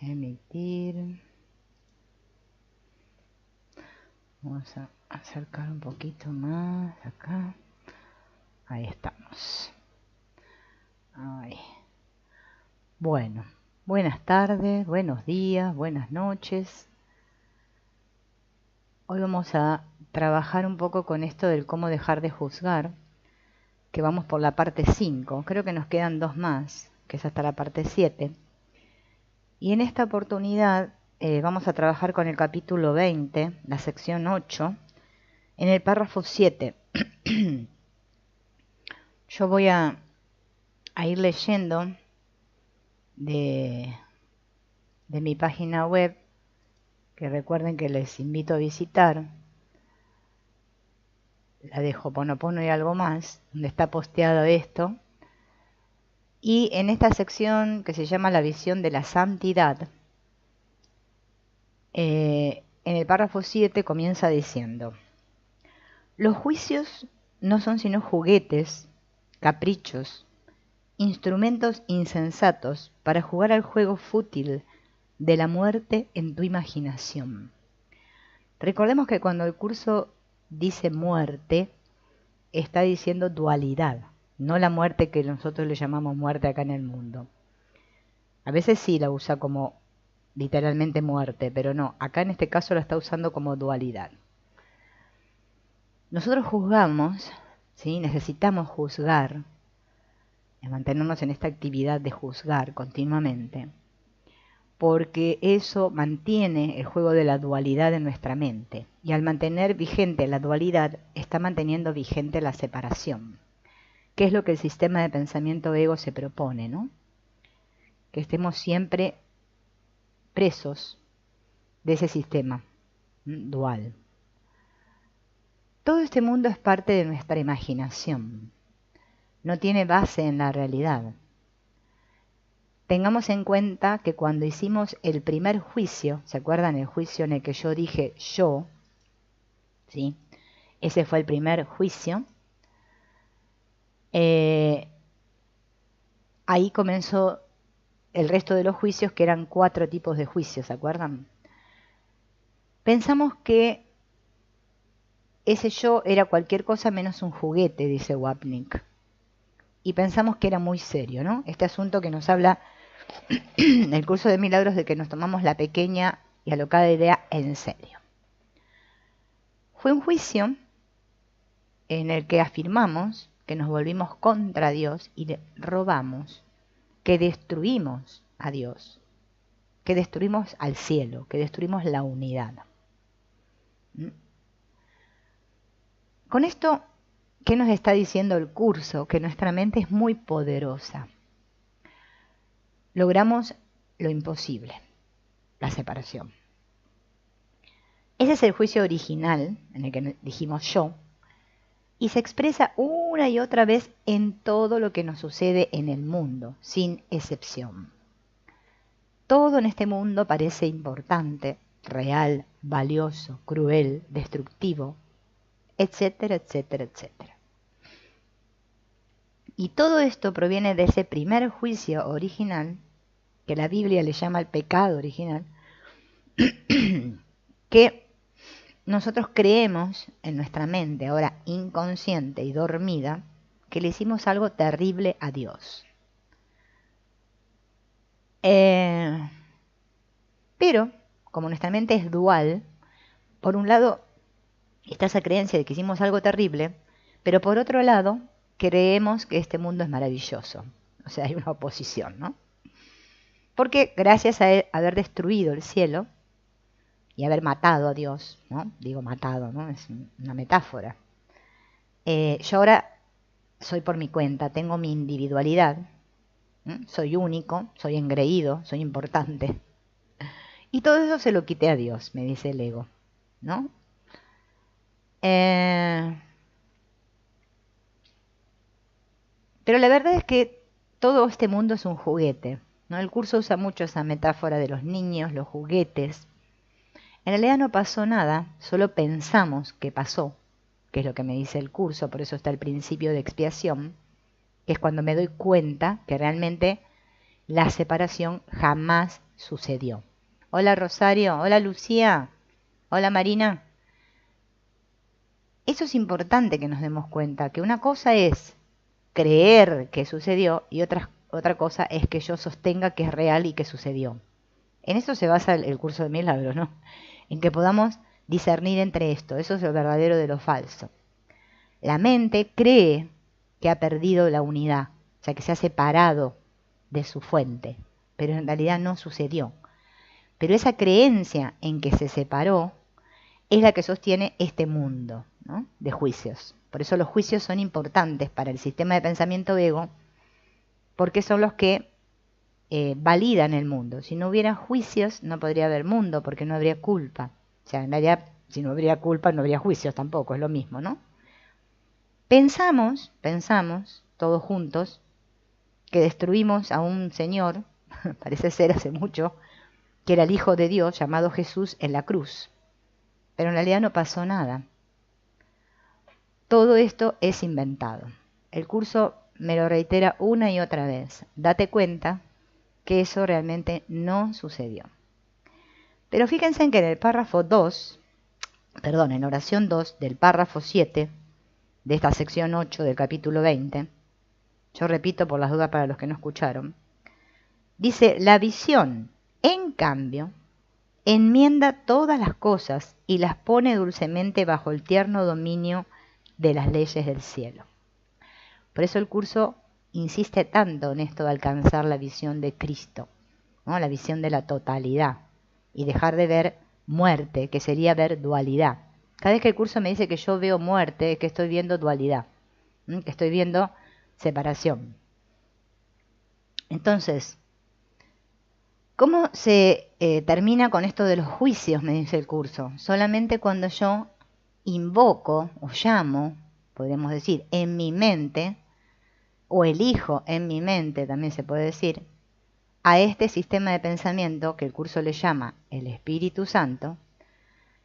emitir. Vamos a acercar un poquito más acá. Ahí estamos. Ahí. Bueno, buenas tardes, buenos días, buenas noches. Hoy vamos a trabajar un poco con esto del cómo dejar de juzgar, que vamos por la parte 5. Creo que nos quedan 2 más, que es hasta la parte 7. Y en esta oportunidad vamos a trabajar con el capítulo 20, la sección 8, en el párrafo 7. Yo voy a ir leyendo de mi página web, que recuerden que les invito a visitar, la de Ho'oponopono y algo más, donde está posteado esto. Y en esta sección que se llama la visión de la santidad, en el párrafo 7 comienza diciendo: los juicios no son sino juguetes, caprichos, instrumentos insensatos para jugar al juego fútil de la muerte en tu imaginación. Recordemos que cuando el curso dice muerte, está diciendo dualidad, no la muerte que nosotros le llamamos muerte acá en el mundo. A veces sí la usa como literalmente muerte, pero no, acá en este caso la está usando como dualidad. Nosotros juzgamos, ¿sí? Necesitamos juzgar, mantenernos en esta actividad de juzgar continuamente, porque eso mantiene el juego de la dualidad en nuestra mente. Y al mantener vigente la dualidad, está manteniendo vigente la separación, que es lo que el sistema de pensamiento ego se propone, ¿no? Que estemos siempre presos de ese sistema dual. Todo este mundo es parte de nuestra imaginación, no tiene base en la realidad. Tengamos en cuenta que cuando hicimos el primer juicio, ¿se acuerdan el juicio en el que yo dije yo? ¿Sí? Ese fue el primer juicio. Ahí comenzó el resto de los juicios, que eran 4 tipos de juicios, ¿se acuerdan? Pensamos que ese yo era cualquier cosa menos un juguete, dice Wapnick. Y pensamos que era muy serio, ¿no? Este asunto que nos habla el curso de milagros, de que nos tomamos la pequeña y alocada idea en serio. Fue un juicio en el que afirmamos que nos volvimos contra Dios y le robamos, que destruimos a Dios, que destruimos al cielo, que destruimos la unidad. Con esto, ¿qué nos está diciendo el curso? Que nuestra mente es muy poderosa. Logramos lo imposible, la separación. Ese es el juicio original en el que dijimos yo, y se expresa una y otra vez en todo lo que nos sucede en el mundo, sin excepción. Todo en este mundo parece importante, real, valioso, cruel, destructivo, etcétera, etcétera, etcétera. Y todo esto proviene de ese primer juicio original, que la Biblia le llama el pecado original, que nosotros creemos en nuestra mente, ahora inconsciente y dormida, que le hicimos algo terrible a Dios. Pero, como nuestra mente es dual, por un lado está esa creencia de que hicimos algo terrible, pero por otro lado creemos que este mundo es maravilloso. O sea, hay una oposición, ¿no? Porque gracias a haber destruido el cielo y haber matado a Dios, ¿no? Digo matado, ¿no? Es una metáfora. Yo ahora soy por mi cuenta, tengo mi individualidad, soy único, soy engreído, soy importante. Y todo eso se lo quité a Dios, me dice el ego, ¿no? Pero la verdad es que todo este mundo es un juguete, ¿no? El curso usa mucho esa metáfora de los niños, los juguetes. En realidad no pasó nada, solo pensamos que pasó, que es lo que me dice el curso, por eso está el principio de expiación, que es cuando me doy cuenta que realmente la separación jamás sucedió. Hola Rosario, hola Lucía, hola Marina. Eso es importante que nos demos cuenta, que una cosa es creer que sucedió y otra cosa es que yo sostenga que es real y que sucedió. En eso se basa el curso de milagros, ¿no? En que podamos discernir entre esto. Eso es lo verdadero de lo falso. La mente cree que ha perdido la unidad, o sea, que se ha separado de su fuente, pero en realidad no sucedió. Pero esa creencia en que se separó es la que sostiene este mundo, ¿no?, de juicios. Por eso los juicios son importantes para el sistema de pensamiento ego, porque son los que validan el mundo. Si no hubiera juicios, no podría haber mundo, porque no habría culpa. O sea, en realidad, si no habría culpa, no habría juicios tampoco, es lo mismo, ¿no? Pensamos, todos juntos, que destruimos a un señor, parece ser hace mucho, que era el Hijo de Dios, llamado Jesús, en la cruz. Pero en realidad no pasó nada. Todo esto es inventado. El curso me lo reitera una y otra vez. Date cuenta que eso realmente no sucedió. Pero fíjense en que en el párrafo 2, perdón, en oración 2 del párrafo 7 de esta sección 8 del capítulo 20, yo repito por las dudas para los que no escucharon, dice: la visión, en cambio, enmienda todas las cosas y las pone dulcemente bajo el tierno dominio de las leyes del cielo. Por eso el curso insiste tanto en esto de alcanzar la visión de Cristo, ¿no?, la visión de la totalidad, y dejar de ver muerte, que sería ver dualidad. Cada vez que el curso me dice que yo veo muerte, es que estoy viendo dualidad, que estoy viendo separación. Entonces, ¿cómo se termina con esto de los juicios? Me dice el curso. Solamente cuando yo invoco o llamo, podríamos decir, en mi mente, o elijo en mi mente, también se puede decir, a este sistema de pensamiento que el curso le llama el Espíritu Santo,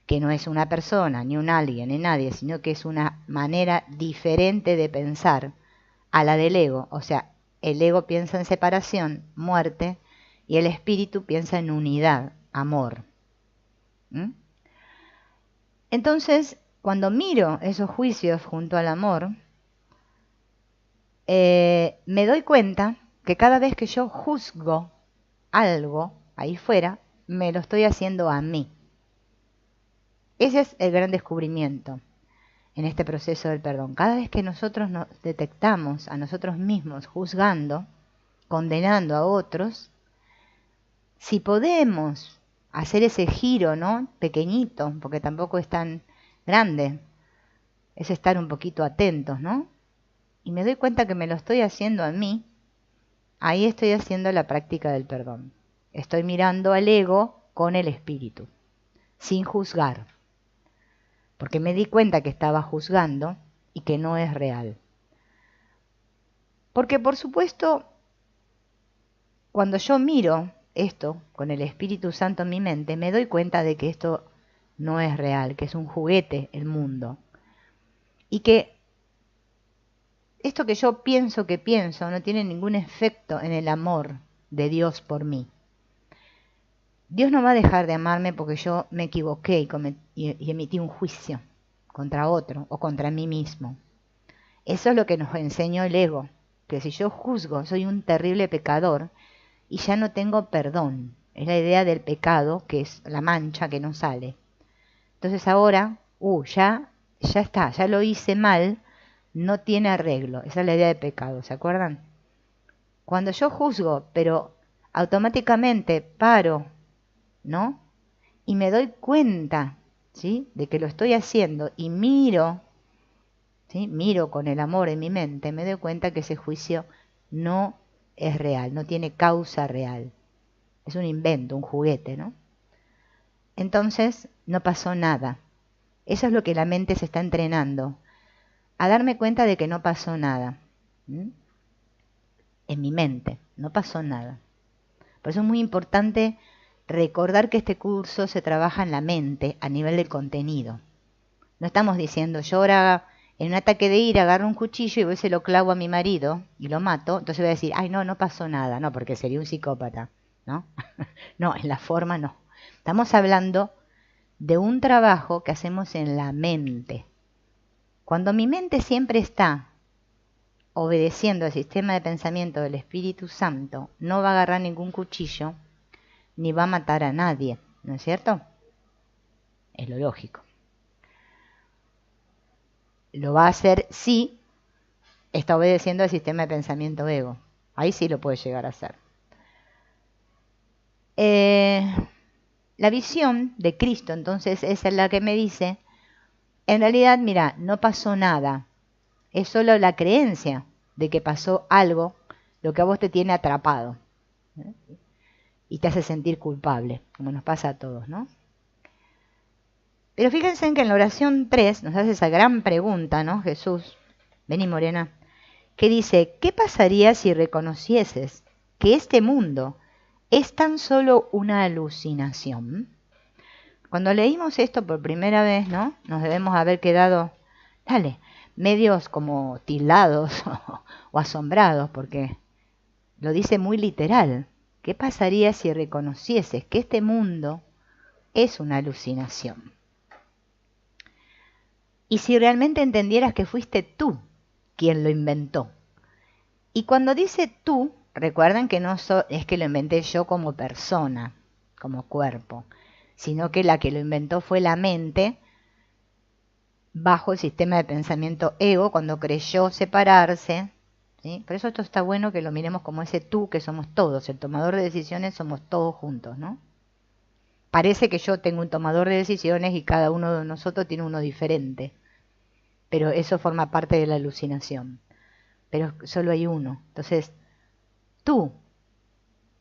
que no es una persona, ni un alguien, ni nadie, sino que es una manera diferente de pensar a la del ego. O sea, el ego piensa en separación, muerte, y el espíritu piensa en unidad, amor. Entonces, cuando miro esos juicios junto al amor, me doy cuenta que cada vez que yo juzgo algo ahí fuera, me lo estoy haciendo a mí. Ese es el gran descubrimiento en este proceso del perdón. Cada vez que nosotros nos detectamos a nosotros mismos juzgando, condenando a otros, si podemos hacer ese giro, ¿no?, pequeñito, porque tampoco es tan grande, es estar un poquito atentos, ¿no?, y me doy cuenta que me lo estoy haciendo a mí, ahí estoy haciendo la práctica del perdón. Estoy mirando al ego con el espíritu, sin juzgar, porque me di cuenta que estaba juzgando y que no es real. Porque por supuesto, cuando yo miro esto con el Espíritu Santo en mi mente, me doy cuenta de que esto no es real, que es un juguete el mundo. Y que esto que yo pienso que pienso no tiene ningún efecto en el amor de Dios por mí. Dios no va a dejar de amarme porque yo me equivoqué y emití un juicio contra otro o contra mí mismo. Eso es lo que nos enseñó el ego, que si yo juzgo soy un terrible pecador y ya no tengo perdón. Es la idea del pecado, que es la mancha que no sale. Entonces ahora, ya está, ya lo hice mal, no tiene arreglo. Esa es la idea de pecado, ¿se acuerdan? Cuando yo juzgo, pero automáticamente paro, ¿no?, y me doy cuenta, ¿sí?, de que lo estoy haciendo y miro, ¿sí?, miro con el amor en mi mente, me doy cuenta que ese juicio no es real, no tiene causa real. Es un invento, un juguete, ¿no? Entonces, no pasó nada. Eso es lo que la mente se está entrenando, a darme cuenta de que no pasó nada. En mi mente, no pasó nada. Por eso es muy importante recordar que este curso se trabaja en la mente a nivel del contenido. No estamos diciendo, yo ahora en un ataque de ira agarro un cuchillo y voy se lo clavo a mi marido y lo mato, entonces voy a decir, ay no, no pasó nada. No, porque sería un psicópata. ¿no? No, en la forma no. Estamos hablando de un trabajo que hacemos en la mente. Cuando mi mente siempre está obedeciendo al sistema de pensamiento del Espíritu Santo, no va a agarrar ningún cuchillo ni va a matar a nadie, ¿no es cierto? Es lo lógico. Lo va a hacer si está obedeciendo al sistema de pensamiento ego. Ahí sí lo puede llegar a hacer. La visión de Cristo, entonces, es la que me dice, en realidad, mira, no pasó nada. Es solo la creencia de que pasó algo, lo que a vos te tiene atrapado. Y te hace sentir culpable, como nos pasa a todos, ¿no? Pero fíjense en que en la oración 3 nos hace esa gran pregunta, ¿no? Jesús, vení Morena, que dice, ¿qué pasaría si reconocieses que este mundo es tan solo una alucinación? Cuando leímos esto por primera vez, ¿no? Nos debemos haber quedado, medios como tildados o asombrados, porque lo dice muy literal. ¿Qué pasaría si reconocieses que este mundo es una alucinación? Y si realmente entendieras que fuiste tú quien lo inventó. Y cuando dice tú, recuerden que no es que lo inventé yo como persona, como cuerpo, sino que la que lo inventó fue la mente bajo el sistema de pensamiento ego cuando creyó separarse. ¿Sí? Por eso esto está bueno que lo miremos como ese tú que somos todos, el tomador de decisiones somos todos juntos, ¿no? Parece que yo tengo un tomador de decisiones y cada uno de nosotros tiene uno diferente, pero eso forma parte de la alucinación. Pero solo hay uno. Entonces, tú,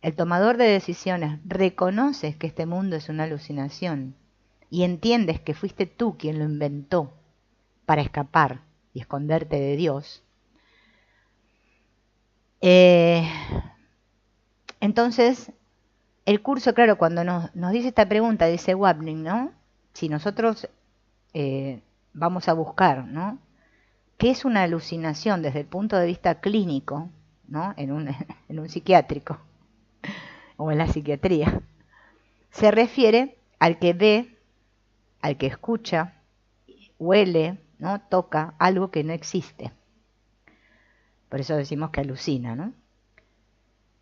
el tomador de decisiones, reconoces que este mundo es una alucinación y entiendes que fuiste tú quien lo inventó para escapar y esconderte de Dios. Entonces, el curso, claro, cuando nos dice esta pregunta, dice Wapnick, ¿no? Si nosotros vamos a buscar, ¿no? ¿Qué es una alucinación desde el punto de vista clínico, ¿no? en un psiquiátrico o en la psiquiatría? Se refiere al que ve, al que escucha, huele, ¿no? Toca algo que no existe. Por eso decimos que alucina, ¿no?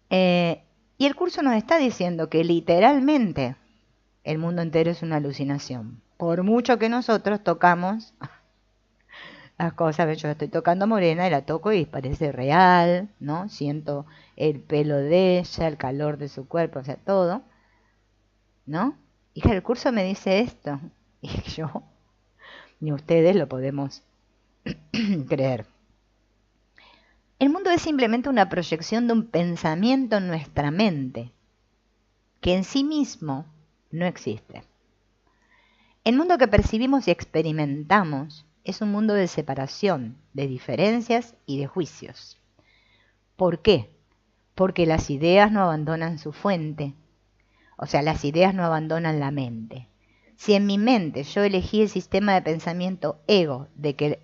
Y el curso nos está diciendo que literalmente el mundo entero es una alucinación. Por mucho que nosotros tocamos las cosas, yo estoy tocando a Morena y la toco y parece real, ¿no? Siento el pelo de ella, el calor de su cuerpo, o sea, todo, ¿no? Y el curso me dice esto, y yo, ni ustedes lo podemos creer. El mundo es simplemente una proyección de un pensamiento en nuestra mente, que en sí mismo no existe. El mundo que percibimos y experimentamos es un mundo de separación, de diferencias y de juicios. ¿Por qué? Porque las ideas no abandonan su fuente. O sea, las ideas no abandonan la mente. Si en mi mente yo elegí el sistema de pensamiento ego de que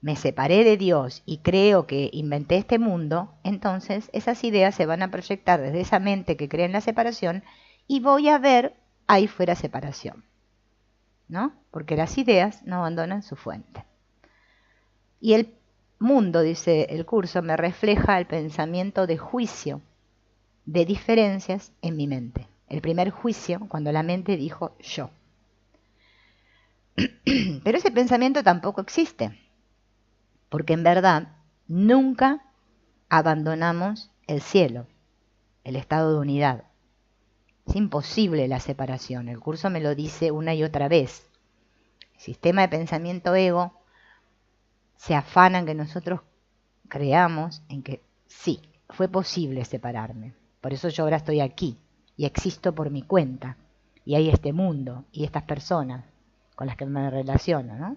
me separé de Dios y creo que inventé este mundo, entonces esas ideas se van a proyectar desde esa mente que cree en la separación y voy a ver ahí fuera separación, ¿no? Porque las ideas no abandonan su fuente. Y el mundo, dice el curso, me refleja el pensamiento de juicio, de diferencias en mi mente. El primer juicio cuando la mente dijo yo. Pero ese pensamiento tampoco existe, porque en verdad nunca abandonamos el cielo, el estado de unidad. Es imposible la separación, el curso me lo dice una y otra vez. El sistema de pensamiento ego se afana en que nosotros creamos en que sí, fue posible separarme. Por eso yo ahora estoy aquí y existo por mi cuenta. Y hay este mundo y estas personas con las que me relaciono, ¿no?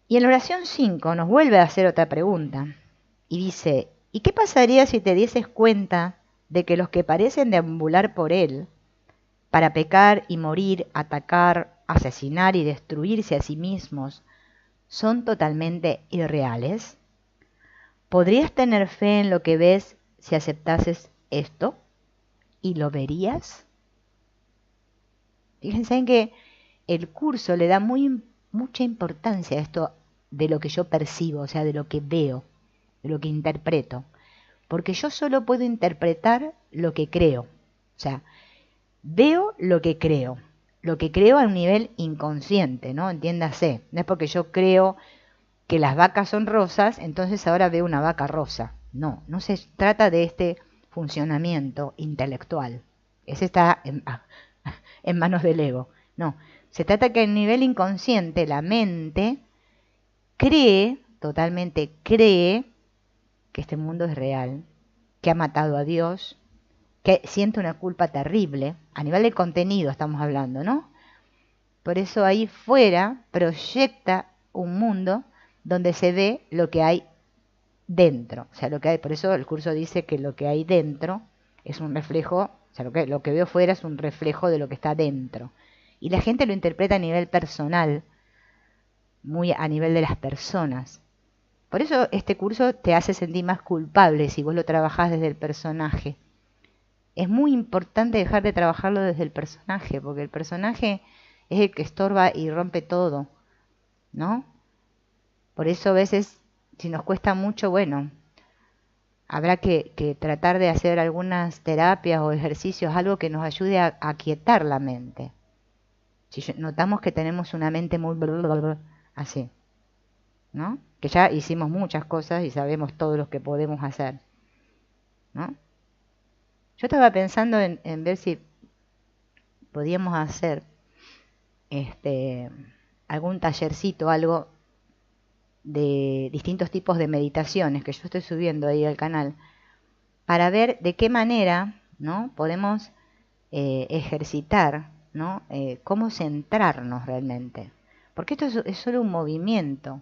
Y en la oración 5 nos vuelve a hacer otra pregunta. Y dice, ¿y qué pasaría si te dieses cuenta de que los que parecen deambular por él, para pecar y morir, atacar, asesinar y destruirse a sí mismos, son totalmente irreales? ¿Podrías tener fe en lo que ves si aceptases esto y lo verías. Fíjense en que el curso le da mucha importancia a esto de lo que yo percibo, o sea, de lo que veo, de lo que interpreto. Porque yo solo puedo interpretar lo que creo. O sea, veo lo que creo a un nivel inconsciente, ¿no? Entiéndase. No es porque yo creo que las vacas son rosas, entonces ahora veo una vaca rosa. No, no se trata de este funcionamiento intelectual. Ese está en manos del ego. No, se trata que a nivel inconsciente la mente totalmente cree que este mundo es real, que ha matado a Dios, que siente una culpa terrible, a nivel de contenido estamos hablando, ¿no? Por eso ahí fuera proyecta un mundo donde se ve lo que hay dentro. O sea, lo que hay, por eso el curso dice que lo que hay dentro es un reflejo, o sea, lo que veo fuera es un reflejo de lo que está dentro. Y la gente lo interpreta a nivel personal, muy a nivel de las personas. Por eso este curso te hace sentir más culpable si vos lo trabajás desde el personaje. Es muy importante dejar de trabajarlo desde el personaje, porque el personaje es el que estorba y rompe todo, ¿no? Por eso a veces, si nos cuesta mucho, bueno, habrá que tratar de hacer algunas terapias o ejercicios, algo que nos ayude a aquietar la mente. Si notamos que tenemos una mente muy así, ¿no? Que ya hicimos muchas cosas y sabemos todo lo que podemos hacer, ¿no? Yo estaba pensando en ver si podíamos hacer algún tallercito, algo de distintos tipos de meditaciones que yo estoy subiendo ahí al canal, para ver de qué manera, ¿no? Podemos ejercitar, ¿no? Cómo centrarnos realmente. Porque esto es solo un movimiento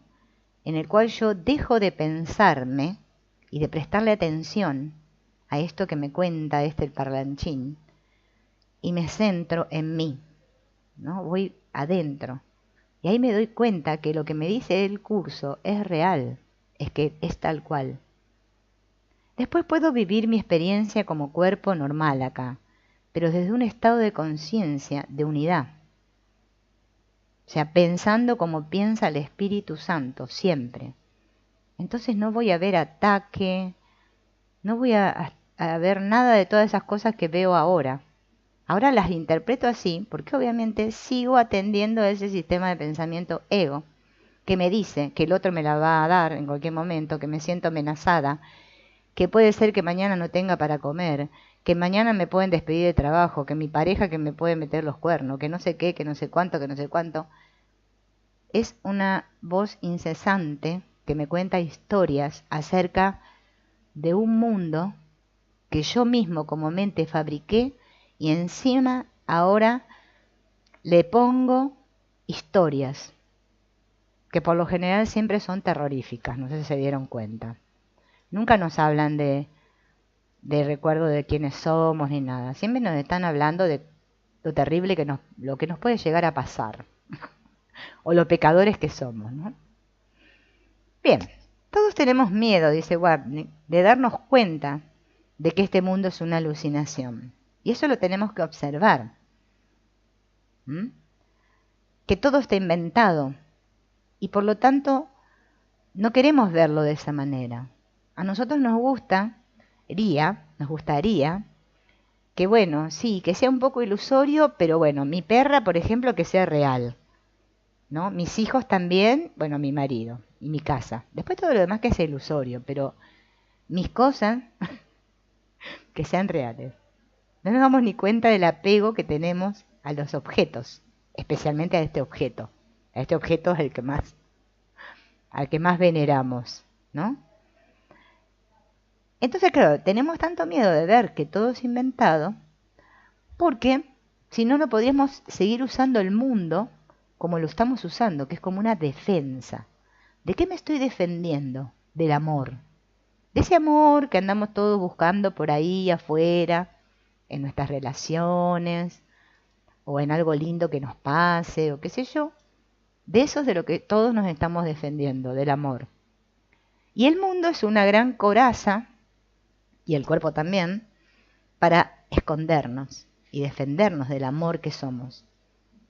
en el cual yo dejo de pensarme y de prestarle atención a esto que me cuenta el parlanchín y me centro en mí, ¿no? Voy adentro. Y ahí me doy cuenta que lo que me dice el curso es real, es que es tal cual. Después puedo vivir mi experiencia como cuerpo normal acá, pero desde un estado de conciencia, de unidad. O sea, pensando como piensa el Espíritu Santo, siempre. Entonces no voy a ver ataque, no voy a ver nada de todas esas cosas que veo ahora. Ahora las interpreto así porque obviamente sigo atendiendo a ese sistema de pensamiento ego que me dice que el otro me la va a dar en cualquier momento, que me siento amenazada, que puede ser que mañana no tenga para comer, que mañana me pueden despedir de trabajo, que mi pareja que me puede meter los cuernos, que no sé qué, que no sé cuánto, que no sé cuánto. Es una voz incesante que me cuenta historias acerca de un mundo que yo mismo como mente fabriqué y encima ahora le pongo historias que por lo general siempre son terroríficas, no sé si se dieron cuenta. Nunca nos hablan de recuerdo de quiénes somos ni nada. Siempre nos están hablando de lo terrible lo que nos puede llegar a pasar o lo pecadores que somos, ¿no? Bien, todos tenemos miedo, dice Wapnick, de darnos cuenta de que este mundo es una alucinación. Y eso lo tenemos que observar. Que todo está inventado. Y por lo tanto, no queremos verlo de esa manera. A nosotros nos gustaría, que bueno, sí, que sea un poco ilusorio, pero bueno, mi perra, por ejemplo, que sea real, ¿no? Mis hijos también, bueno, mi marido y mi casa. Después todo lo demás que sea ilusorio, pero mis cosas que sean reales. No nos damos ni cuenta del apego que tenemos a los objetos, especialmente a este objeto. A este objeto es al que más veneramos, ¿no? Entonces, claro, tenemos tanto miedo de ver que todo es inventado, porque si no, no podríamos seguir usando el mundo como lo estamos usando, que es como una defensa. ¿De qué me estoy defendiendo? Del amor. De ese amor que andamos todos buscando por ahí afuera, en nuestras relaciones, o en algo lindo que nos pase, o qué sé yo. De eso es de lo que todos nos estamos defendiendo, del amor. Y el mundo es una gran coraza, y el cuerpo también, para escondernos y defendernos del amor que somos.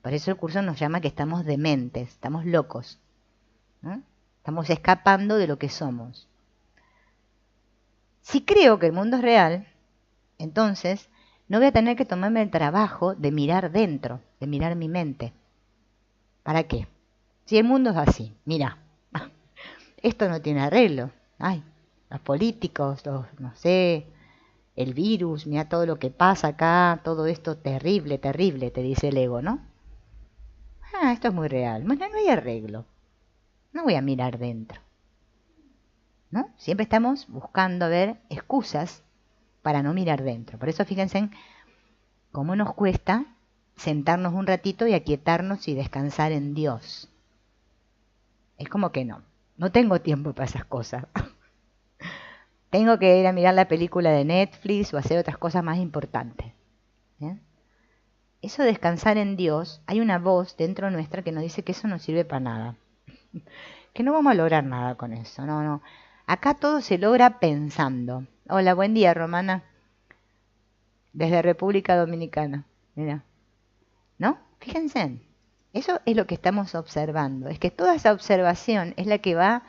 Por eso el curso nos llama que estamos dementes, estamos locos, ¿no? Estamos escapando de lo que somos. Si creo que el mundo es real, entonces no voy a tener que tomarme el trabajo de mirar dentro, de mirar mi mente. ¿Para qué? Si el mundo es así, mira, esto no tiene arreglo. Ay, los políticos, no sé, el virus, mira todo lo que pasa acá, todo esto terrible, terrible, te dice el ego, ¿no? Ah, esto es muy real. Bueno, no hay arreglo. No voy a mirar dentro, ¿no? Siempre estamos buscando ver excusas para no mirar dentro. Por eso fíjense en cómo nos cuesta sentarnos un ratito y aquietarnos y descansar en Dios. Es como que no tengo tiempo para esas cosas. Tengo que ir a mirar la película de Netflix o hacer otras cosas más importantes. ¿Bien? Eso de descansar en Dios, hay una voz dentro nuestra que nos dice que eso no sirve para nada. Que no vamos a lograr nada con eso. No. Acá todo se logra pensando. Hola, buen día, Romana. Desde República Dominicana. Mira. ¿No? Fíjense. Eso es lo que estamos observando. Es que toda esa observación es la que va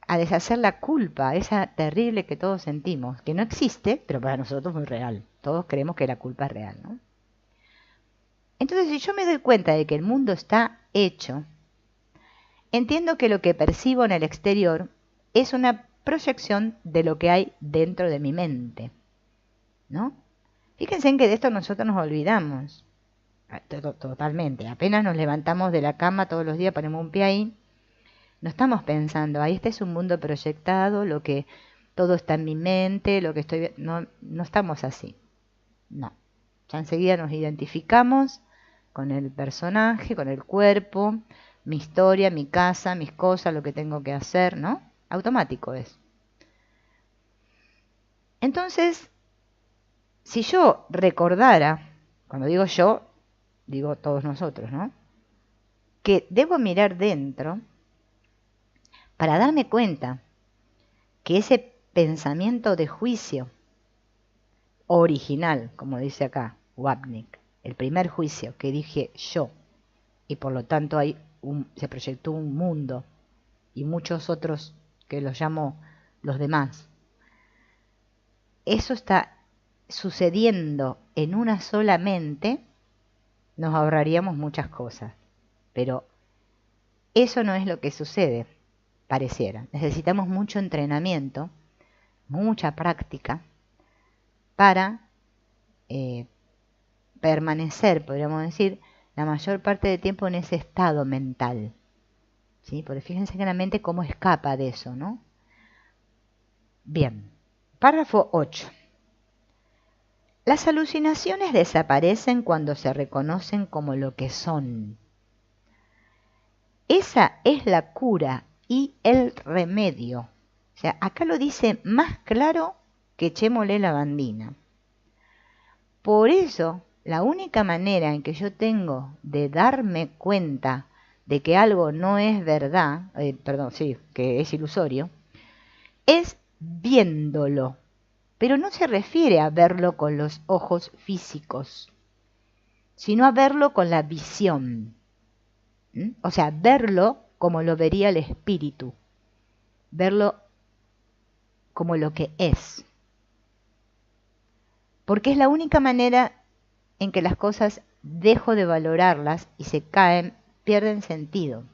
a deshacer la culpa, esa terrible que todos sentimos, que no existe, pero para nosotros es muy real. Todos creemos que la culpa es real, ¿no? Entonces, si yo me doy cuenta de que el mundo está hecho, entiendo que lo que percibo en el exterior es una proyección de lo que hay dentro de mi mente, ¿no? Fíjense en que de esto nosotros nos olvidamos, totalmente. Apenas nos levantamos de la cama todos los días, ponemos un pie ahí, no estamos pensando, este es un mundo proyectado, lo que todo está en mi mente, lo que estoy... No estamos así. No. Ya enseguida nos identificamos con el personaje, con el cuerpo, mi historia, mi casa, mis cosas, lo que tengo que hacer, ¿no? Automático es. Entonces, si yo recordara, cuando digo yo, digo todos nosotros, ¿no? Que debo mirar dentro para darme cuenta que ese pensamiento de juicio original, como dice acá Wapnick, el primer juicio que dije yo, y por lo tanto se proyectó un mundo y muchos otros que los llamo los demás. Eso está sucediendo en una sola mente, nos ahorraríamos muchas cosas, pero eso no es lo que sucede, pareciera. Necesitamos mucho entrenamiento, mucha práctica para permanecer, podríamos decir, la mayor parte del tiempo en ese estado mental. ¿Sí? Porque fíjense que la mente cómo escapa de eso, ¿no? Bien, párrafo 8. Las alucinaciones desaparecen cuando se reconocen como lo que son. Esa es la cura y el remedio. O sea, acá lo dice más claro que Chémole Lavandina. Por eso, la única manera en que yo tengo de darme cuenta de que algo no es verdad, que es ilusorio, es viéndolo. Pero no se refiere a verlo con los ojos físicos, sino a verlo con la visión. O sea, verlo como lo vería el espíritu, verlo como lo que es. Porque es la única manera en que las cosas dejo de valorarlas y se caen, pierden sentido.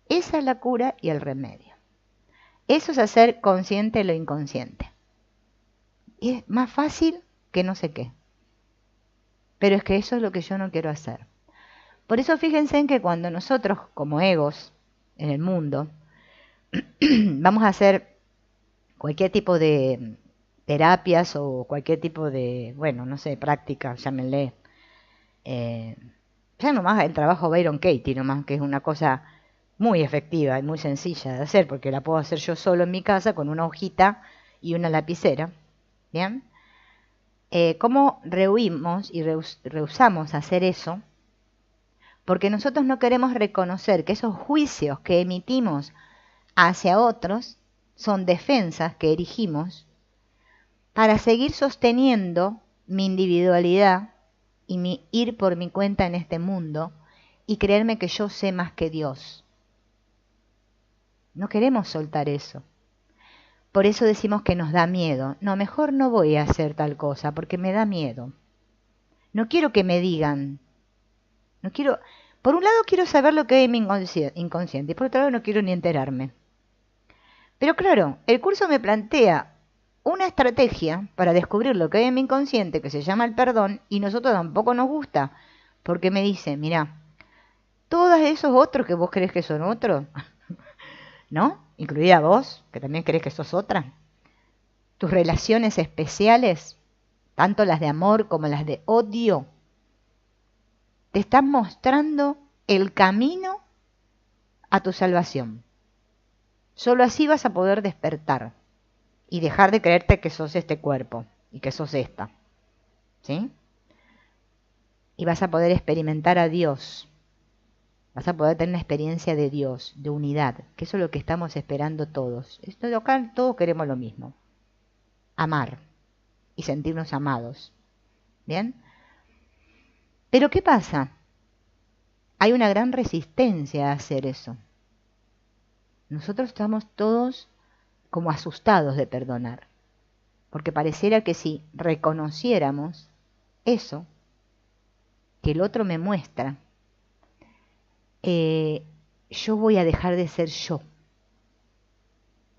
Esa es la cura y el remedio. Eso es hacer consciente lo inconsciente. Y es más fácil que no sé qué. Pero es que eso es lo que yo no quiero hacer. Por eso fíjense en que cuando nosotros, como egos en el mundo, vamos a hacer cualquier tipo de terapias o cualquier tipo de, práctica, llámenle. Ya nomás el trabajo Byron Katie, nomás, que es una cosa muy efectiva y muy sencilla de hacer, porque la puedo hacer yo solo en mi casa con una hojita y una lapicera. ¿Bien? ¿Cómo rehuimos y rehusamos hacer eso? Porque nosotros no queremos reconocer que esos juicios que emitimos hacia otros son defensas que erigimos para seguir sosteniendo mi individualidad y mi ir por mi cuenta en este mundo y creerme que yo sé más que Dios. No queremos soltar eso. Por eso decimos que nos da miedo. No, mejor no voy a hacer tal cosa porque me da miedo. No quiero que me digan. No quiero. Por un lado quiero saber lo que hay en mi inconsciente y por otro lado no quiero ni enterarme. Pero claro, el curso me plantea una estrategia para descubrir lo que hay en mi inconsciente que se llama el perdón y nosotros tampoco nos gusta porque me dice, mira, todos esos otros que vos crees que son otros, ¿no? Incluida vos, que también crees que sos otra. Tus relaciones especiales, tanto las de amor como las de odio, te están mostrando el camino a tu salvación. Solo así vas a poder despertar y dejar de creerte que sos este cuerpo y que sos esta. ¿Sí? Y vas a poder experimentar a Dios. Vas a poder tener una experiencia de Dios, de unidad, que eso es lo que estamos esperando todos. Esto de acá todos queremos lo mismo. Amar y sentirnos amados. ¿Bien? Pero ¿qué pasa? Hay una gran resistencia a hacer eso. Nosotros estamos todos como asustados de perdonar, porque pareciera que si reconociéramos eso que el otro me muestra, yo voy a dejar de ser yo.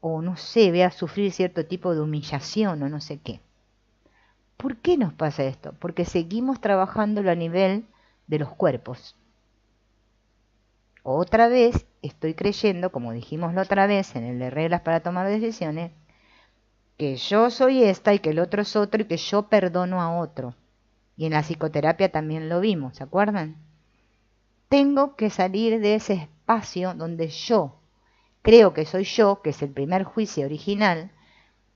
O no sé, voy a sufrir cierto tipo de humillación o no sé qué. ¿Por qué nos pasa esto? Porque seguimos trabajándolo a nivel de los cuerpos. Otra vez estoy creyendo, como dijimos la otra vez en el de reglas para tomar decisiones, que yo soy esta y que el otro es otro y que yo perdono a otro. Y en la psicoterapia también lo vimos, ¿se acuerdan? Tengo que salir de ese espacio donde yo creo que soy yo, que es el primer juicio original,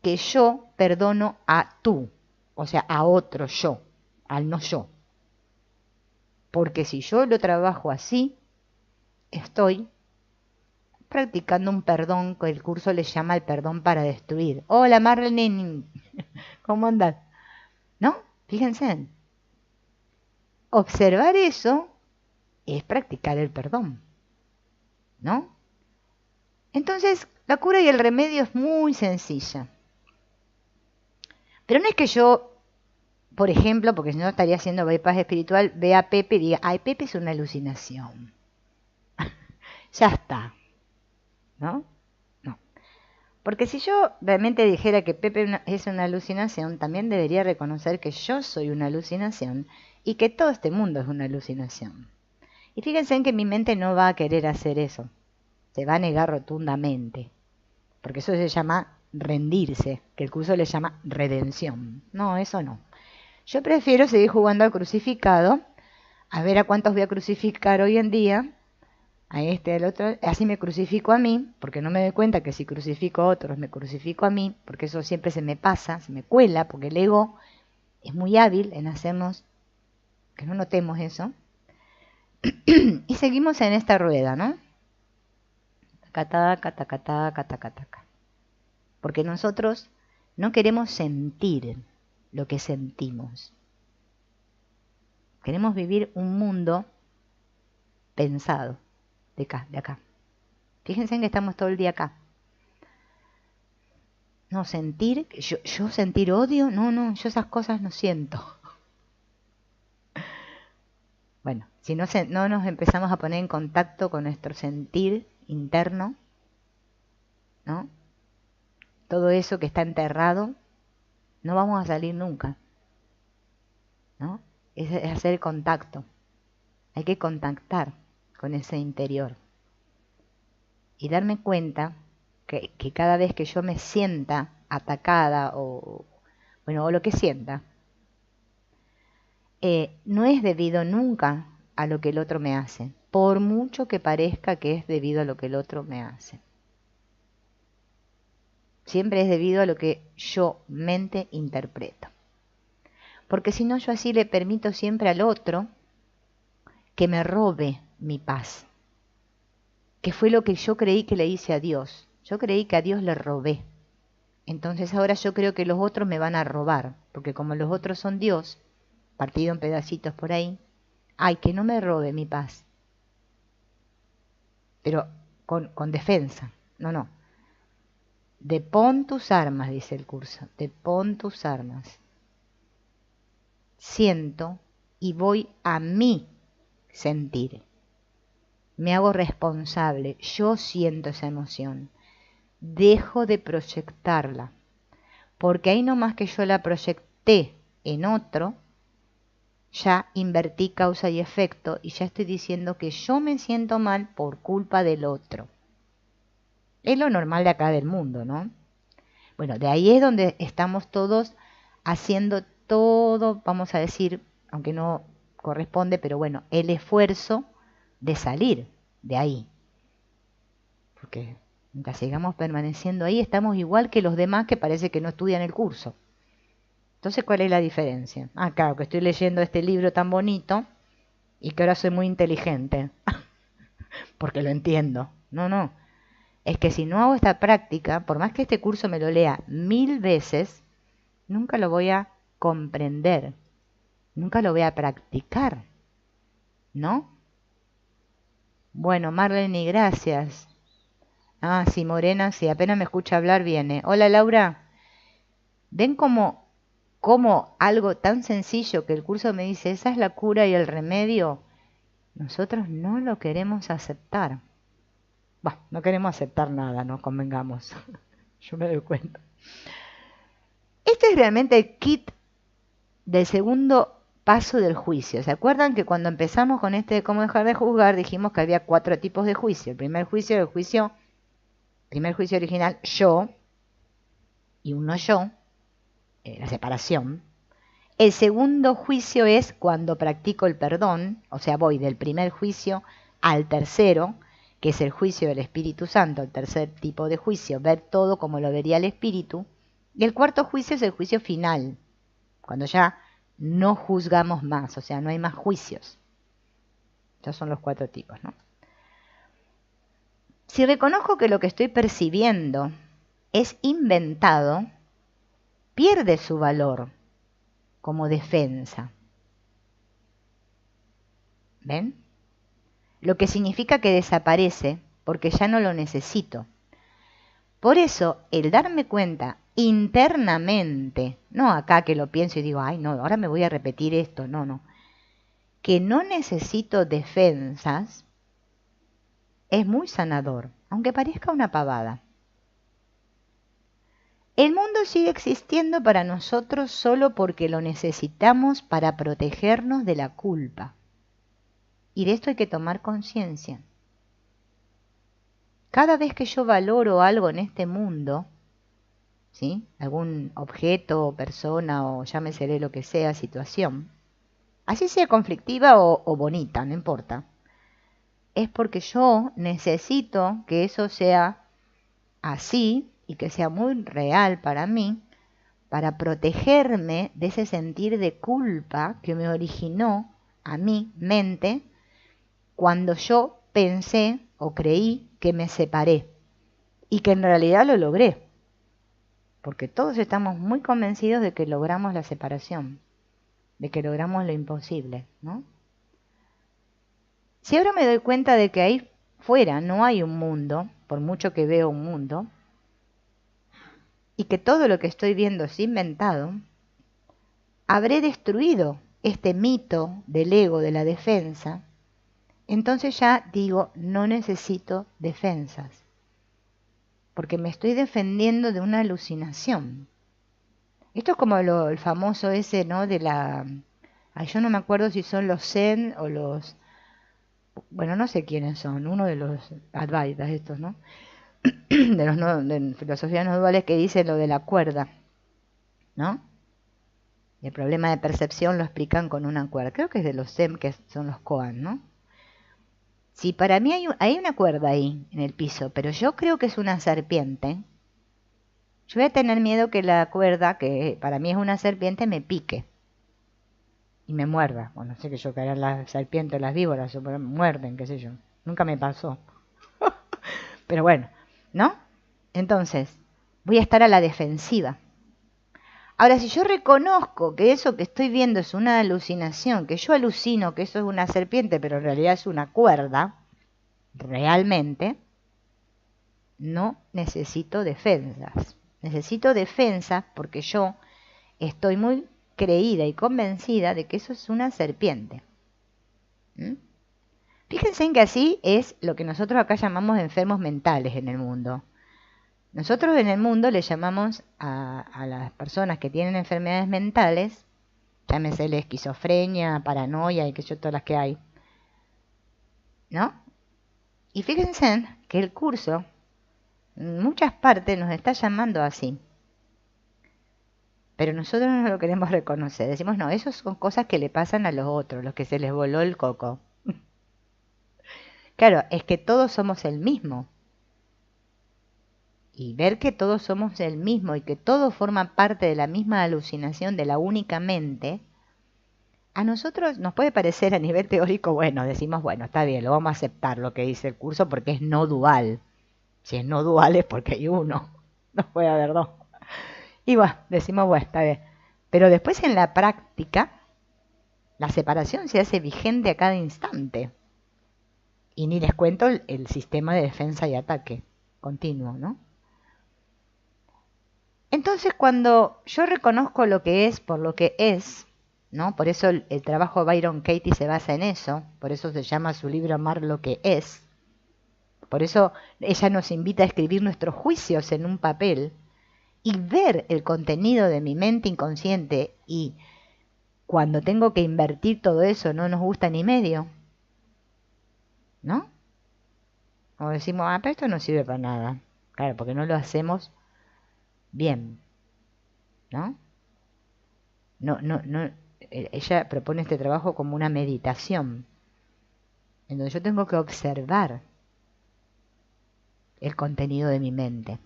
que yo perdono a tú, o sea, a otro yo, al no yo. Porque si yo lo trabajo así, estoy practicando un perdón que el curso le llama el perdón para destruir. Hola Marlene, ¿cómo andás? ¿No? Fíjense, observar eso es practicar el perdón, ¿no? Entonces, la cura y el remedio es muy sencilla. Pero no es que yo, por ejemplo, porque si no estaría haciendo bypass espiritual, vea a Pepe y diga, ay, Pepe es una alucinación. Ya está, ¿no? No. Porque si yo realmente dijera que Pepe es una alucinación, también debería reconocer que yo soy una alucinación y que todo este mundo es una alucinación. Y fíjense en que mi mente no va a querer hacer eso. Se va a negar rotundamente. Porque eso se llama rendirse, que el curso le llama redención. No, eso no. Yo prefiero seguir jugando al crucificado, a ver a cuántos voy a crucificar hoy en día, a este, al otro, así me crucifico a mí, porque no me doy cuenta que si crucifico a otros me crucifico a mí, porque eso siempre se me pasa, se me cuela, porque el ego es muy hábil en hacernos que no notemos eso. Y seguimos en esta rueda, ¿no? Taca, taca, taca, taca, taca. Porque nosotros no queremos sentir lo que sentimos. Queremos vivir un mundo pensado de acá, de acá. Fíjense en que estamos todo el día acá. No, sentir, yo sentir odio, no, yo esas cosas no siento. Bueno, si no nos empezamos a poner en contacto con nuestro sentir interno, ¿no? Todo eso que está enterrado, no vamos a salir nunca, ¿no? Es hacer contacto. Hay que contactar con ese interior. Y darme cuenta que cada vez que yo me sienta atacada o lo que sienta, no es debido nunca a lo que el otro me hace, por mucho que parezca que es debido a lo que el otro me hace. Siempre es debido a lo que yo mente interpreto. Porque si no, yo así le permito siempre al otro que me robe mi paz. Que fue lo que yo creí que le hice a Dios. Yo creí que a Dios le robé entonces ahora yo creo que los otros me van a robar, porque como los otros son Dios, partido en pedacitos por ahí, ay, que no me robe mi paz. Pero con defensa, no. Depón tus armas, dice el curso, depón tus armas. Siento y voy a mí sentir. Me hago responsable, yo siento esa emoción. Dejo de proyectarla, porque ahí nomás que yo la proyecté en otro, ya invertí causa y efecto y ya estoy diciendo que yo me siento mal por culpa del otro. Es lo normal de acá del mundo, ¿no? Bueno, de ahí es donde estamos todos haciendo todo, vamos a decir, aunque no corresponde, pero bueno, el esfuerzo de salir de ahí. Porque mientras sigamos permaneciendo ahí, estamos igual que los demás que parece que no estudian el curso. Entonces, ¿cuál es la diferencia? Ah, claro, que estoy leyendo este libro tan bonito y que ahora soy muy inteligente, porque lo entiendo. No. Es que si no hago esta práctica, por más que este curso me lo lea 1000 veces, nunca lo voy a comprender, nunca lo voy a practicar, ¿no? Bueno, Marlene, gracias. Ah, sí, Morena, sí, apenas me escucha hablar viene. Hola, Laura. ¿Ven cómo algo tan sencillo que el curso me dice, esa es la cura y el remedio? Nosotros no lo queremos aceptar. Bah, no queremos aceptar nada, no convengamos. Yo me doy cuenta. Este es realmente el kit del segundo paso del juicio. ¿Se acuerdan que cuando empezamos con este de cómo dejar de juzgar, dijimos que había 4 tipos de juicio? El primer juicio era el primer juicio original, yo, y un no yo, la separación. El segundo juicio es cuando practico el perdón, o sea, voy del primer juicio al tercero, que es el juicio del Espíritu Santo, el tercer tipo de juicio, ver todo como lo vería el Espíritu. Y el cuarto juicio es el juicio final, cuando ya no juzgamos más, o sea, no hay más juicios. Estos son los 4 tipos, ¿no? Si reconozco que lo que estoy percibiendo es inventado, pierde su valor como defensa. ¿Ven? Lo que significa que desaparece porque ya no lo necesito. Por eso, el darme cuenta internamente, no acá que lo pienso y digo, ay no, ahora me voy a repetir esto, no, que no necesito defensas, es muy sanador, aunque parezca una pavada. El mundo sigue existiendo para nosotros solo porque lo necesitamos para protegernos de la culpa. Y de esto hay que tomar conciencia. Cada vez que yo valoro algo en este mundo, ¿sí? Algún objeto, persona o llámesele lo que sea, situación, así sea conflictiva o bonita, no importa, es porque yo necesito que eso sea así y que sea muy real para mí, para protegerme de ese sentir de culpa que me originó a mi mente cuando yo pensé o creí que me separé y que en realidad lo logré, porque todos estamos muy convencidos de que logramos la separación, de que logramos lo imposible, ¿no? Si ahora me doy cuenta de que ahí fuera no hay un mundo, por mucho que veo un mundo, y que todo lo que estoy viendo es inventado, habré destruido este mito del ego de la defensa, entonces ya digo, no necesito defensas, porque me estoy defendiendo de una alucinación. Esto es como el famoso ese, ¿no? De la... Ay, yo no me acuerdo si son los Zen o los... Bueno, no sé quiénes son, uno de los Advaitas estos, ¿no? De los de filosofías no duales que dice lo de la cuerda, ¿no? Y el problema de percepción lo explican con una cuerda. Creo que es de los Zen, que son los Koan, ¿no? Si para mí hay una cuerda ahí en el piso, pero yo creo que es una serpiente, yo voy a tener miedo que la cuerda, que para mí es una serpiente, me pique y me muerda. Bueno, no sé que yo que eran las serpientes, las víboras, me muerden, qué sé yo. Nunca me pasó. Pero bueno, ¿no? Entonces, voy a estar a la defensiva. Ahora, si yo reconozco que eso que estoy viendo es una alucinación, que yo alucino que eso es una serpiente, pero en realidad es una cuerda, realmente, no necesito defensas. Necesito defensas porque yo estoy muy creída y convencida de que eso es una serpiente. ¿Mm? Fíjense en que así es lo que nosotros acá llamamos enfermos mentales en el mundo. Nosotros en el mundo le llamamos a las personas que tienen enfermedades mentales, llámese la esquizofrenia, paranoia y que yo todas las que hay, ¿no? Y fíjense que el curso en muchas partes nos está llamando así. Pero nosotros no lo queremos reconocer. Decimos, no, eso son cosas que le pasan a los otros, los que se les voló el coco. Claro, es que todos somos el mismo. Y ver que todos somos el mismo y que todo forma parte de la misma alucinación de la única mente, a nosotros nos puede parecer a nivel teórico, bueno, decimos, bueno, está bien, lo vamos a aceptar lo que dice el curso porque es no dual. Si es no dual es porque hay uno, no puede haber dos. Y bueno, decimos, bueno, está bien. Pero después en la práctica, la separación se hace vigente a cada instante. Y ni les cuento el sistema de defensa y ataque continuo, ¿no? Entonces, cuando yo reconozco lo que es por lo que es, ¿no? Por eso el trabajo de Byron Katie se basa en eso, por eso se llama su libro Amar lo que es. Por eso ella nos invita a escribir nuestros juicios en un papel y ver el contenido de mi mente inconsciente, y cuando tengo que invertir todo eso no nos gusta ni medio, ¿no? O decimos, ah, pero esto no sirve para nada. Claro, porque no lo hacemos bien, ¿no? No, ella propone este trabajo como una meditación, en donde yo tengo que observar el contenido de mi mente.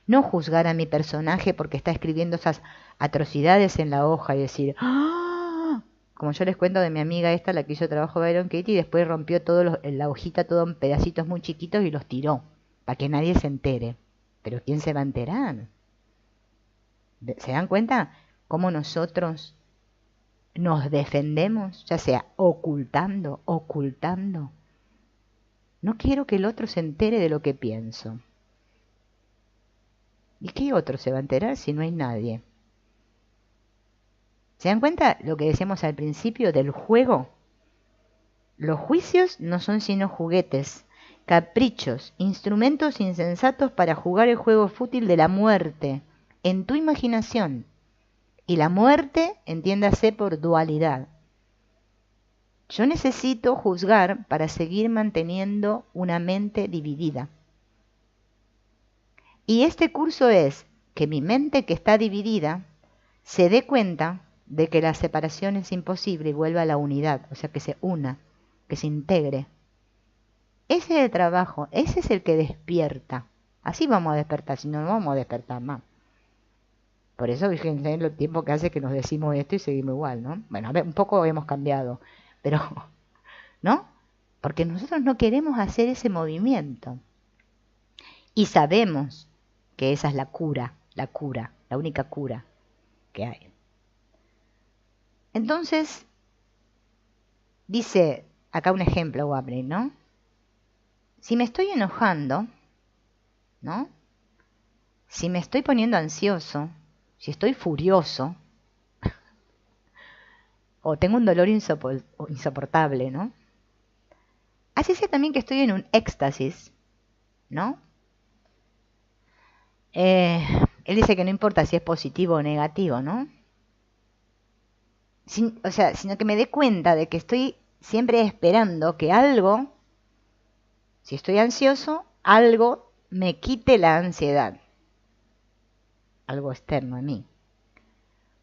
No juzgar a mi personaje porque está escribiendo esas atrocidades en la hoja y decir, ¡ah! Como yo les cuento de mi amiga esta, la que hizo trabajo Byron Katie, y después rompió la hojita todo en pedacitos muy chiquitos y los tiró, para que nadie se entere. Pero ¿quién se va a enterar? ¿Se dan cuenta cómo nosotros nos defendemos, ya sea ocultando? No quiero que el otro se entere de lo que pienso. ¿Y qué otro se va a enterar si no hay nadie? ¿Se dan cuenta lo que decíamos al principio del juego? Los juicios no son sino juguetes, caprichos, instrumentos insensatos para jugar el juego fútil de la muerte en tu imaginación. Y la muerte, entiéndase por dualidad. Yo necesito juzgar para seguir manteniendo una mente dividida. Y este curso es que mi mente que está dividida se dé cuenta de que la separación es imposible y vuelva a la unidad, o sea, que se una, que se integre. Ese es el trabajo, ese es el que despierta. Así vamos a despertar, si no, no vamos a despertar más. Por eso, fíjense el tiempo que hace que nos decimos esto y seguimos igual, ¿no? Bueno, a ver, un poco hemos cambiado, pero, ¿no? Porque nosotros no queremos hacer ese movimiento. Y sabemos que esa es la única cura que hay. Entonces, dice acá un ejemplo, Wapner, ¿no? Si me estoy enojando, ¿no? Si me estoy poniendo ansioso, si estoy furioso, o tengo un dolor insoportable, ¿no? Así sea también que estoy en un éxtasis, ¿no? Él dice que no importa si es positivo o negativo, ¿no? Sino que me dé cuenta de que estoy siempre esperando que algo, si estoy ansioso, algo me quite la ansiedad. Algo externo a mí.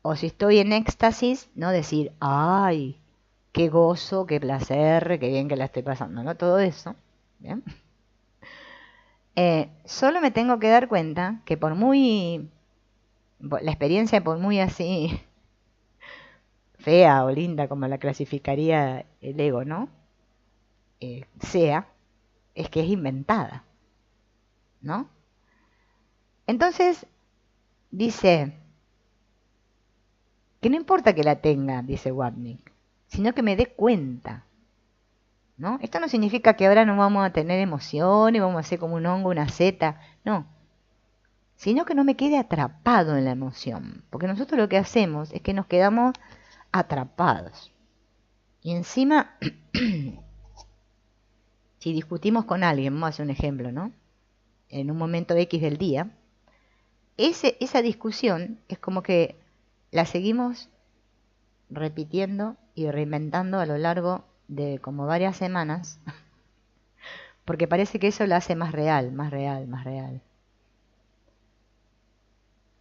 O si estoy en éxtasis, no decir, ay, qué gozo, qué placer, qué bien que la estoy pasando, ¿no? Todo eso. ¿Bien? Solo me tengo que dar cuenta que la experiencia por muy así fea o linda como la clasificaría el ego, ¿no? Es que es inventada, ¿no? Entonces, dice que no importa que la tenga, dice Wapnick, sino que me dé cuenta, ¿no? Esto no significa que ahora no vamos a tener emociones, vamos a ser como un hongo, una seta, no, sino que no me quede atrapado en la emoción, porque nosotros lo que hacemos es que nos quedamos atrapados. Y encima, si discutimos con alguien, vamos a hacer un ejemplo, ¿no? En un momento X del día, esa discusión es como que la seguimos repitiendo y reinventando a lo largo de como varias semanas, porque parece que eso lo hace más real, más real, más real.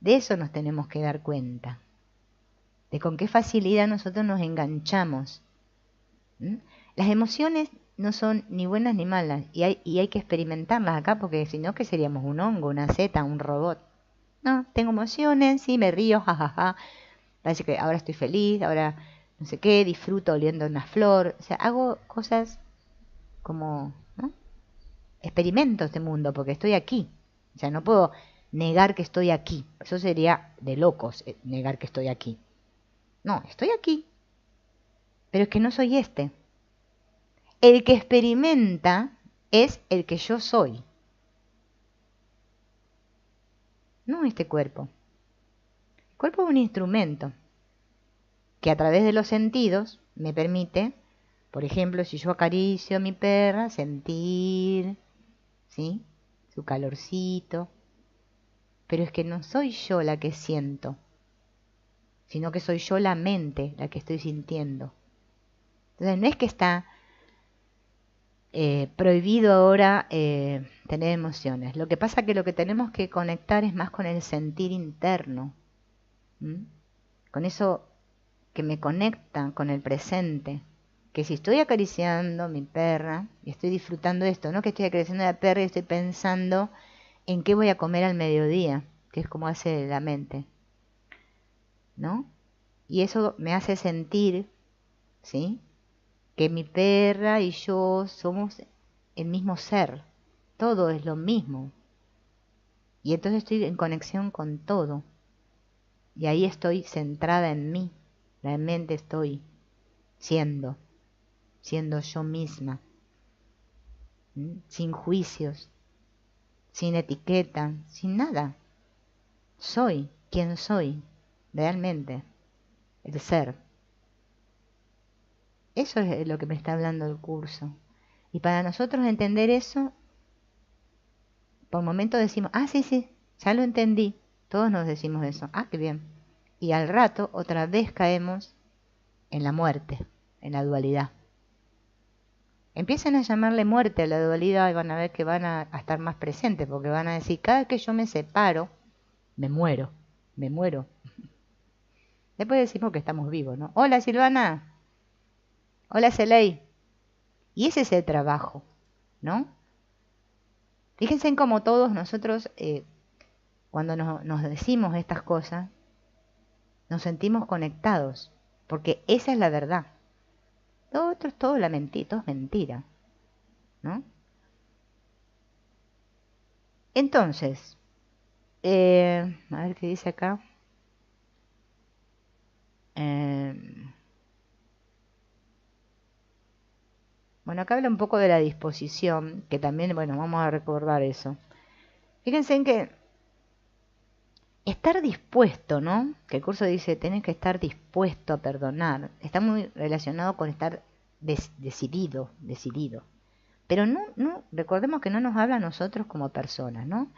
De eso nos tenemos que dar cuenta, de con qué facilidad nosotros nos enganchamos. ¿Mm? Las emociones no son ni buenas ni malas, y hay que experimentarlas acá, porque si no, que seríamos un hongo, una seta, un robot. No, tengo emociones, sí, me río, jajaja, parece que ahora estoy feliz, ahora no sé qué, disfruto oliendo una flor, o sea, hago cosas como, ¿no? Experimento este mundo porque estoy aquí, o sea, no puedo negar que estoy aquí, eso sería de locos, negar que estoy aquí. No, estoy aquí, pero es que no soy este. El que experimenta es el que yo soy, no este cuerpo. El cuerpo es un instrumento que a través de los sentidos me permite, por ejemplo, si yo acaricio a mi perra, sentir, ¿sí?, su calorcito. Pero es que no soy yo la que siento, sino que soy yo la mente la que estoy sintiendo. Entonces no es que está prohibido ahora tener emociones. Lo que pasa es que lo que tenemos que conectar es más con el sentir interno, ¿m? Con eso que me conecta con el presente. Que si estoy acariciando a mi perra y estoy disfrutando de esto, no que estoy acariciando a la perra y estoy pensando en qué voy a comer al mediodía, que es como hace la mente, ¿no? Y eso me hace sentir, ¿sí?, que mi perra y yo somos el mismo ser, todo es lo mismo. Y entonces estoy en conexión con todo. Y ahí estoy centrada en mí, realmente estoy siendo yo misma, sin juicios, sin etiqueta, sin nada. Soy quien soy, realmente, el ser. Eso es lo que me está hablando el curso. Y para nosotros entender eso, por momentos decimos, ah, sí, sí, ya lo entendí. Todos nos decimos eso. Ah, qué bien. Y al rato otra vez caemos en la muerte, en la dualidad. Empiezan a llamarle muerte a la dualidad y van a ver que van a estar más presentes, porque van a decir, cada vez que yo me separo, me muero, me muero. Después decimos que estamos vivos, ¿no? Hola Silvana, hola Celey. Y ese es el trabajo, ¿no? Fíjense en cómo todos nosotros, cuando nos decimos estas cosas, nos sentimos conectados, porque esa es la verdad. Todo otro es todo todo es mentira, ¿no? Entonces, a ver qué dice acá. Bueno, acá habla un poco de la disposición, que también, bueno, vamos a recordar eso. Fíjense en que estar dispuesto, ¿no? Que el curso dice, tenés que estar dispuesto a perdonar. Está muy relacionado con estar decidido, decidido. Pero no, recordemos que no nos habla a nosotros como personas, ¿no?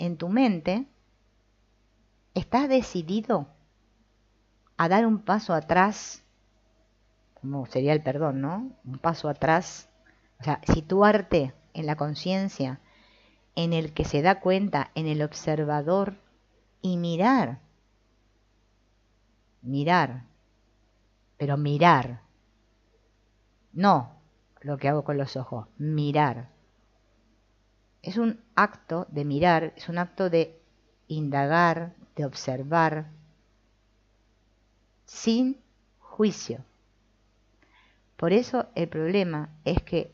En tu mente, ¿estás decidido a dar un paso atrás? Como sería el perdón, ¿no? Un paso atrás. O sea, situarte en la conciencia, en el que se da cuenta, en el observador, y mirar, pero mirar, no lo que hago con los ojos, mirar. Es un acto de mirar, es un acto de indagar, de observar, sin juicio. Por eso el problema es que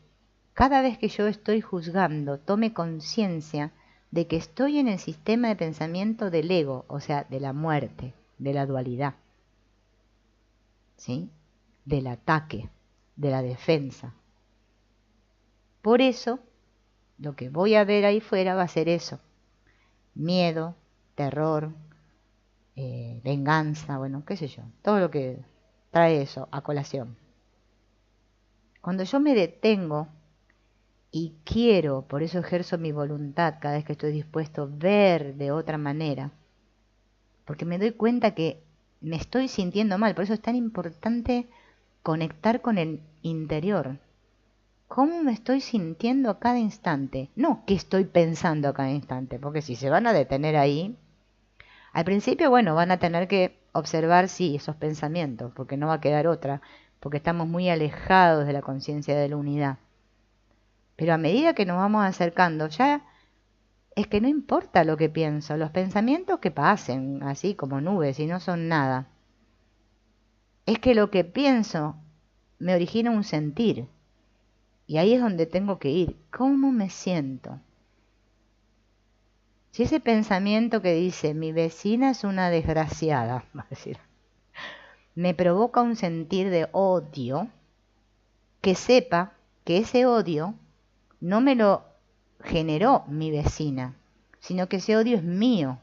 cada vez que yo estoy juzgando, tome conciencia de que estoy en el sistema de pensamiento del ego, o sea, de la muerte, de la dualidad, ¿sí? Del ataque, de la defensa. Por eso, lo que voy a ver ahí fuera va a ser eso: miedo, terror, venganza, bueno, qué sé yo, todo lo que trae eso a colación. Cuando yo me detengo y quiero, por eso ejerzo mi voluntad cada vez que estoy dispuesto a ver de otra manera, porque me doy cuenta que me estoy sintiendo mal. Por eso es tan importante conectar con el interior. ¿Cómo me estoy sintiendo a cada instante? No qué estoy pensando a cada instante, porque si se van a detener ahí, al principio, bueno, van a tener que observar, sí, esos pensamientos, porque no va a quedar otra, porque estamos muy alejados de la conciencia de la unidad. Pero a medida que nos vamos acercando, ya es que no importa lo que pienso, los pensamientos que pasen, así como nubes, y no son nada. Es que lo que pienso me origina un sentir. Y ahí es donde tengo que ir. ¿Cómo me siento? Si ese pensamiento que dice, mi vecina es una desgraciada, va a decir, me provoca un sentir de odio, que sepa que ese odio no me lo generó mi vecina, sino que ese odio es mío.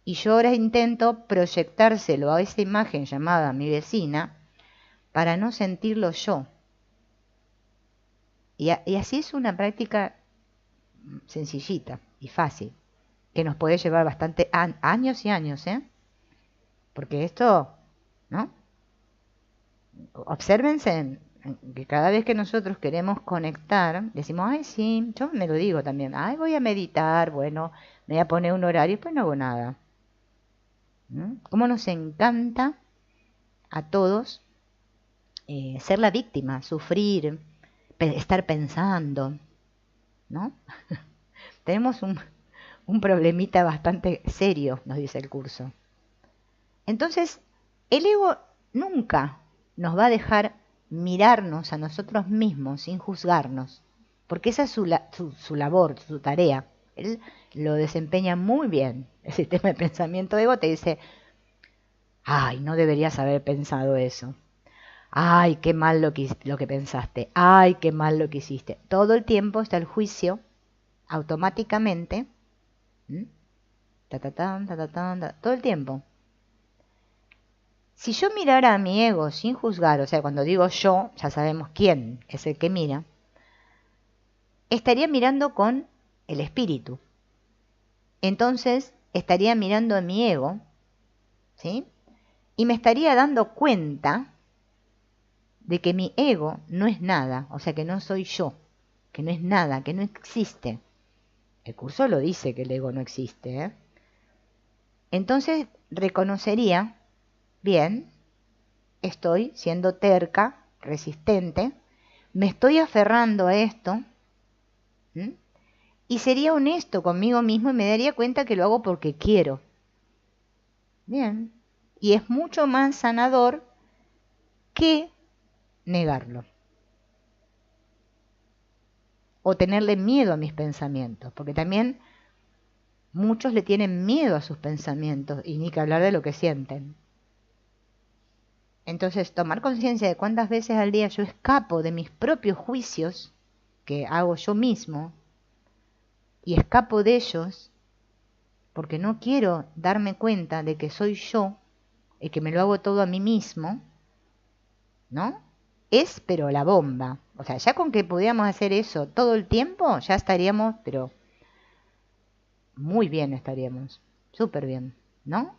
Y yo ahora intento proyectárselo a esa imagen llamada mi vecina para no sentirlo yo. Y así es una práctica sencillita y fácil, que nos puede llevar bastante años y años, ¿eh? Porque esto, ¿no? Obsérvense que cada vez que nosotros queremos conectar, decimos, ay, sí, yo me lo digo también, ay, voy a meditar, bueno, me voy a poner un horario y después no hago nada. ¿Mm? Cómo nos encanta a todos ser la víctima, sufrir, estar pensando, ¿no? Tenemos un problemita bastante serio, nos dice el curso. Entonces, el ego nunca nos va a dejar mirarnos a nosotros mismos sin juzgarnos, porque esa es su labor, su tarea. Él lo desempeña muy bien. El sistema de pensamiento de ego te dice, ay, no deberías haber pensado eso. Ay, qué mal lo que pensaste. Ay, qué mal lo que hiciste. Todo el tiempo está el juicio automáticamente. ¿Mm? Todo el tiempo. Si yo mirara a mi ego sin juzgar, o sea, cuando digo yo, ya sabemos quién es el que mira, estaría mirando con el espíritu. Entonces, estaría mirando a mi ego, ¿sí? Y me estaría dando cuenta de que mi ego no es nada, o sea, que no soy yo, que no es nada, que no existe. El curso lo dice que el ego no existe, ¿eh? Entonces, reconocería, bien, estoy siendo terca, resistente, me estoy aferrando a esto, ¿m? Y sería honesto conmigo mismo y me daría cuenta que lo hago porque quiero. Bien. Y es mucho más sanador que negarlo. O tenerle miedo a mis pensamientos, porque también muchos le tienen miedo a sus pensamientos y ni que hablar de lo que sienten. Entonces, tomar conciencia de cuántas veces al día yo escapo de mis propios juicios que hago yo mismo y escapo de ellos porque no quiero darme cuenta de que soy yo y que me lo hago todo a mí mismo, ¿no? Es pero la bomba. O sea, ya con que pudiéramos hacer eso todo el tiempo, ya estaríamos, pero muy bien estaríamos, súper bien, ¿no?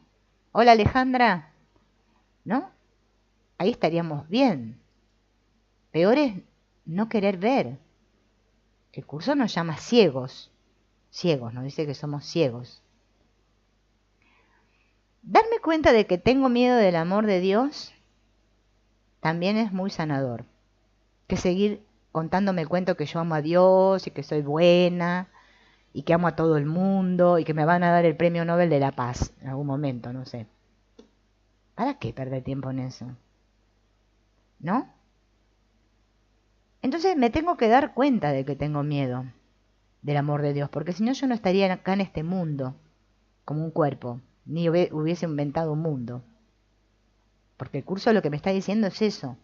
Hola Alejandra, ¿no? Ahí estaríamos bien. Peor es no querer ver. El curso nos llama ciegos. Ciegos, nos dice que somos ciegos. Darme cuenta de que tengo miedo del amor de Dios también es muy sanador. Que seguir contándome el cuento que yo amo a Dios y que soy buena y que amo a todo el mundo y que me van a dar el premio Nobel de la Paz en algún momento, no sé. ¿Para qué perder tiempo en eso? ¿No? Entonces me tengo que dar cuenta de que tengo miedo. del amor de Dios, porque si no yo no estaría acá en este mundo como un cuerpo, ni hubiese inventado un mundo. Porque el curso lo que me está diciendo es eso.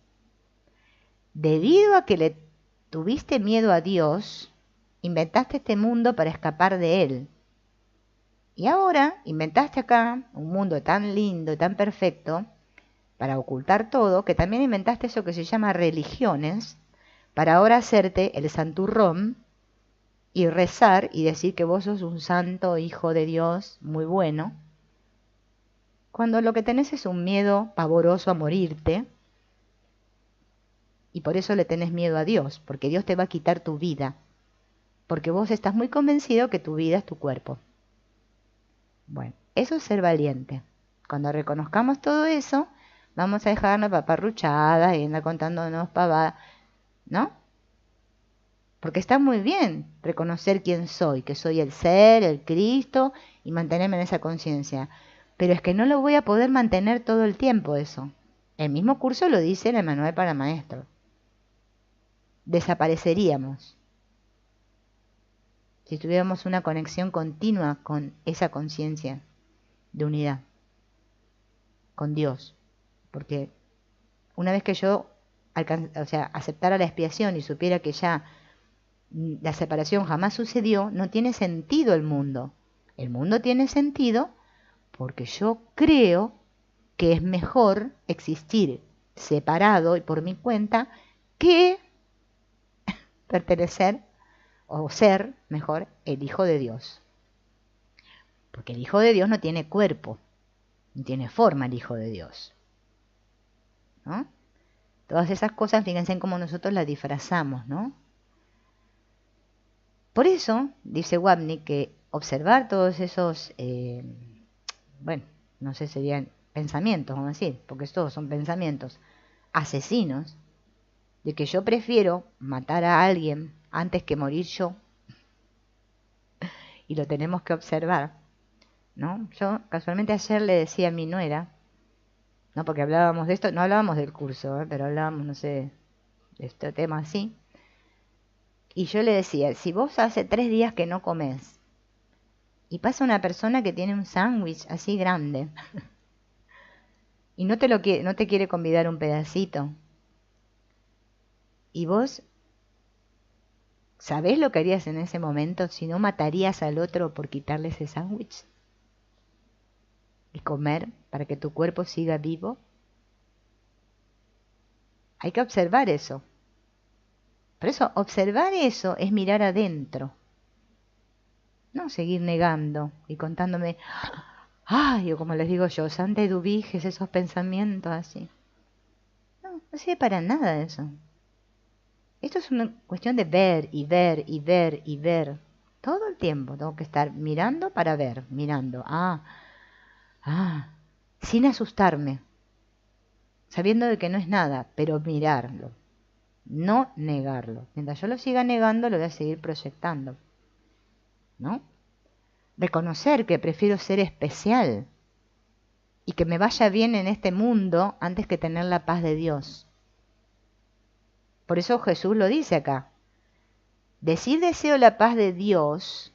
Debido a que le tuviste miedo a Dios, inventaste este mundo para escapar de Él. Y ahora inventaste acá un mundo tan lindo y tan perfecto para ocultar todo, que también inventaste eso que se llama religiones, para ahora hacerte el santurrón y rezar y decir que vos sos un santo hijo de Dios muy bueno, cuando lo que tenés es un miedo pavoroso a morirte, y por eso le tenés miedo a Dios, porque Dios te va a quitar tu vida, porque vos estás muy convencido que tu vida es tu cuerpo. Bueno, eso es ser valiente. Cuando reconozcamos todo eso, vamos a dejarnos paparruchadas y andar contándonos pavadas, ¿no? Porque está muy bien reconocer quién soy, que soy el ser, el Cristo, y mantenerme en esa conciencia. Pero es que no lo voy a poder mantener todo el tiempo eso. El mismo curso lo dice en el manual para maestros. Desapareceríamos si tuviéramos una conexión continua con esa conciencia de unidad, con Dios. Porque una vez que yo aceptara la expiación y supiera que ya la separación jamás sucedió, no tiene sentido el mundo. El mundo tiene sentido porque yo creo que es mejor existir separado y por mi cuenta que pertenecer o ser, mejor, el Hijo de Dios. Porque el Hijo de Dios no tiene cuerpo, no tiene forma el Hijo de Dios, ¿no? Todas esas cosas, fíjense en cómo nosotros las disfrazamos, ¿no? Por eso, dice Wapnick, que observar todos esos, bueno, no sé, serían pensamientos, vamos a decir, porque todos son pensamientos asesinos, de que yo prefiero matar a alguien antes que morir yo, y lo tenemos que observar, ¿no? Yo casualmente ayer le decía a mi nuera, ¿no? Porque hablábamos de esto, no hablábamos del curso, pero hablábamos, no sé, de este tema así. Y yo le decía, si vos hace 3 días que no comes, y pasa una persona que tiene un sándwich así grande, y no te quiere convidar un pedacito, y vos ¿sabés lo que harías en ese momento si no matarías al otro por quitarle ese sándwich? ¿Y comer para que tu cuerpo siga vivo? Hay que observar eso. Por eso, observar eso es mirar adentro. No seguir negando y contándome, ay, o como les digo yo, Santa Eduviges, esos pensamientos así. No sirve para nada eso. Esto es una cuestión de ver y ver y ver y ver. Todo el tiempo tengo que estar mirando para ver, mirando. Sin asustarme, sabiendo de que no es nada, pero mirarlo, no negarlo. Mientras yo lo siga negando, lo voy a seguir proyectando, ¿no? Reconocer que prefiero ser especial y que me vaya bien en este mundo antes que tener la paz de Dios. Por eso Jesús lo dice acá. Decir deseo la paz de Dios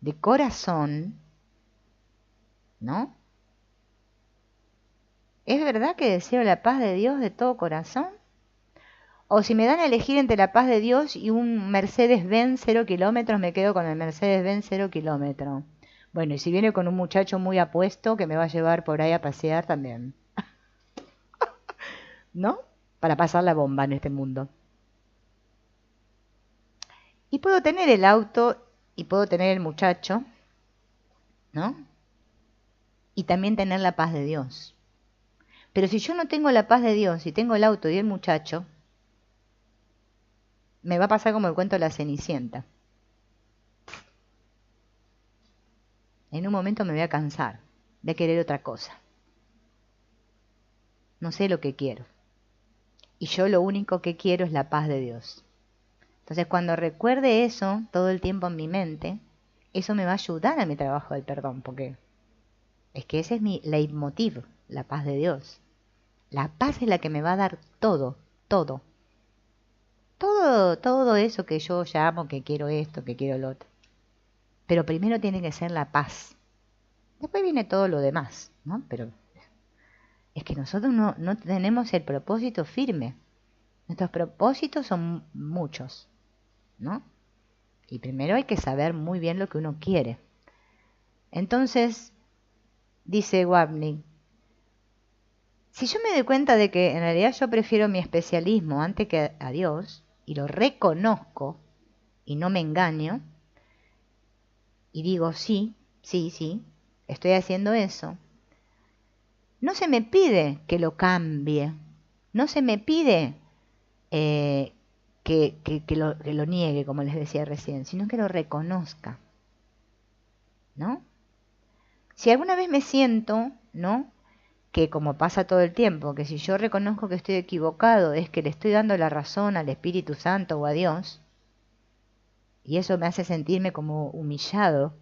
de corazón, ¿no? ¿Es verdad que deseo la paz de Dios de todo corazón? O si me dan a elegir entre la paz de Dios y un Mercedes-Benz 0 kilómetros, me quedo con el Mercedes-Benz 0 kilómetros. Bueno, y si viene con un muchacho muy apuesto que me va a llevar por ahí a pasear también. ¿No? Para pasar la bomba en este mundo. Y puedo tener el auto y puedo tener el muchacho, ¿no? Y también tener la paz de Dios. Pero si yo no tengo la paz de Dios y tengo el auto y el muchacho, me va a pasar como el cuento de la Cenicienta. En un momento me voy a cansar, voy a querer otra cosa. No sé lo que quiero. Y yo lo único que quiero es la paz de Dios. Entonces cuando recuerde eso todo el tiempo en mi mente, eso me va a ayudar a mi trabajo del perdón, porque es que ese es mi leitmotiv, la paz de Dios. La paz es la que me va a dar todo, todo. todo eso que yo llamo, que quiero esto, que quiero lo otro. Pero primero tiene que ser la paz. Después viene todo lo demás, ¿no? Pero es que nosotros no tenemos el propósito firme. Nuestros propósitos son muchos, ¿no? Y primero hay que saber muy bien lo que uno quiere. Entonces, dice Wapnick, si yo me doy cuenta de que en realidad yo prefiero mi especialismo antes que a Dios, y lo reconozco, y no me engaño, y digo, sí, estoy haciendo eso, no se me pide que lo cambie, no se me pide que lo niegue, como les decía recién, sino que lo reconozca, ¿no? Si alguna vez me siento, ¿no?, que como pasa todo el tiempo, que si yo reconozco que estoy equivocado es que le estoy dando la razón al Espíritu Santo o a Dios, y eso me hace sentirme como humillado,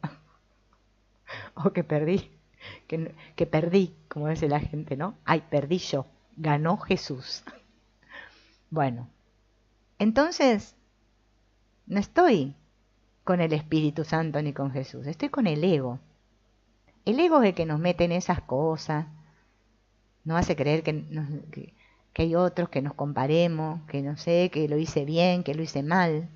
o que perdí, que perdí, como dice la gente, ¿no? Ay, perdí yo, ganó Jesús. Bueno, entonces no estoy con el Espíritu Santo ni con Jesús, estoy con el ego. El ego es el que nos mete en esas cosas, nos hace creer que hay otros, que nos comparemos, que no sé, que lo hice bien, que lo hice mal.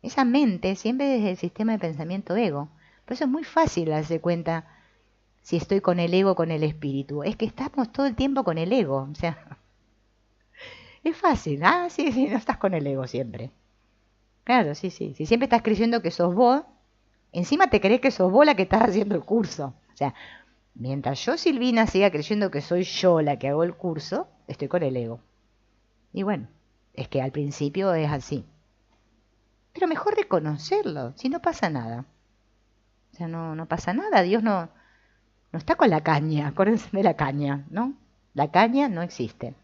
Esa mente siempre desde el sistema de pensamiento ego. Por eso es muy fácil darse cuenta si estoy con el ego o con el espíritu. Es que estamos todo el tiempo con el ego. O sea, es fácil. Ah, sí, no estás con el ego siempre. Claro, sí. Si siempre estás creyendo que sos vos, encima te crees que sos vos la que estás haciendo el curso. O sea, mientras yo, Silvina, siga creyendo que soy yo la que hago el curso, estoy con el ego. Y bueno, es que al principio es así. Pero mejor reconocerlo, si no pasa nada. O sea, no pasa nada, Dios no está con la caña, acuérdense de la caña, ¿no? La caña no existe,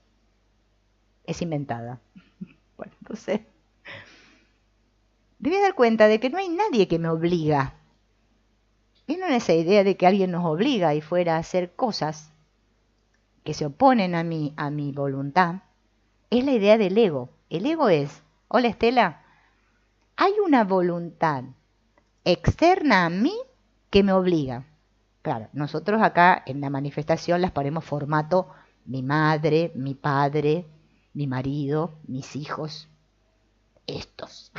es inventada. Bueno, entonces, me voy a dar cuenta de que no hay nadie que me obliga. ¿Vieron esa idea de que alguien nos obliga y fuera a hacer cosas que se oponen a mi voluntad? Es la idea del ego. El ego es, hola Estela, hay una voluntad externa a mí que me obliga. Claro, nosotros acá en la manifestación las ponemos formato mi madre, mi padre, mi marido, mis hijos, estos,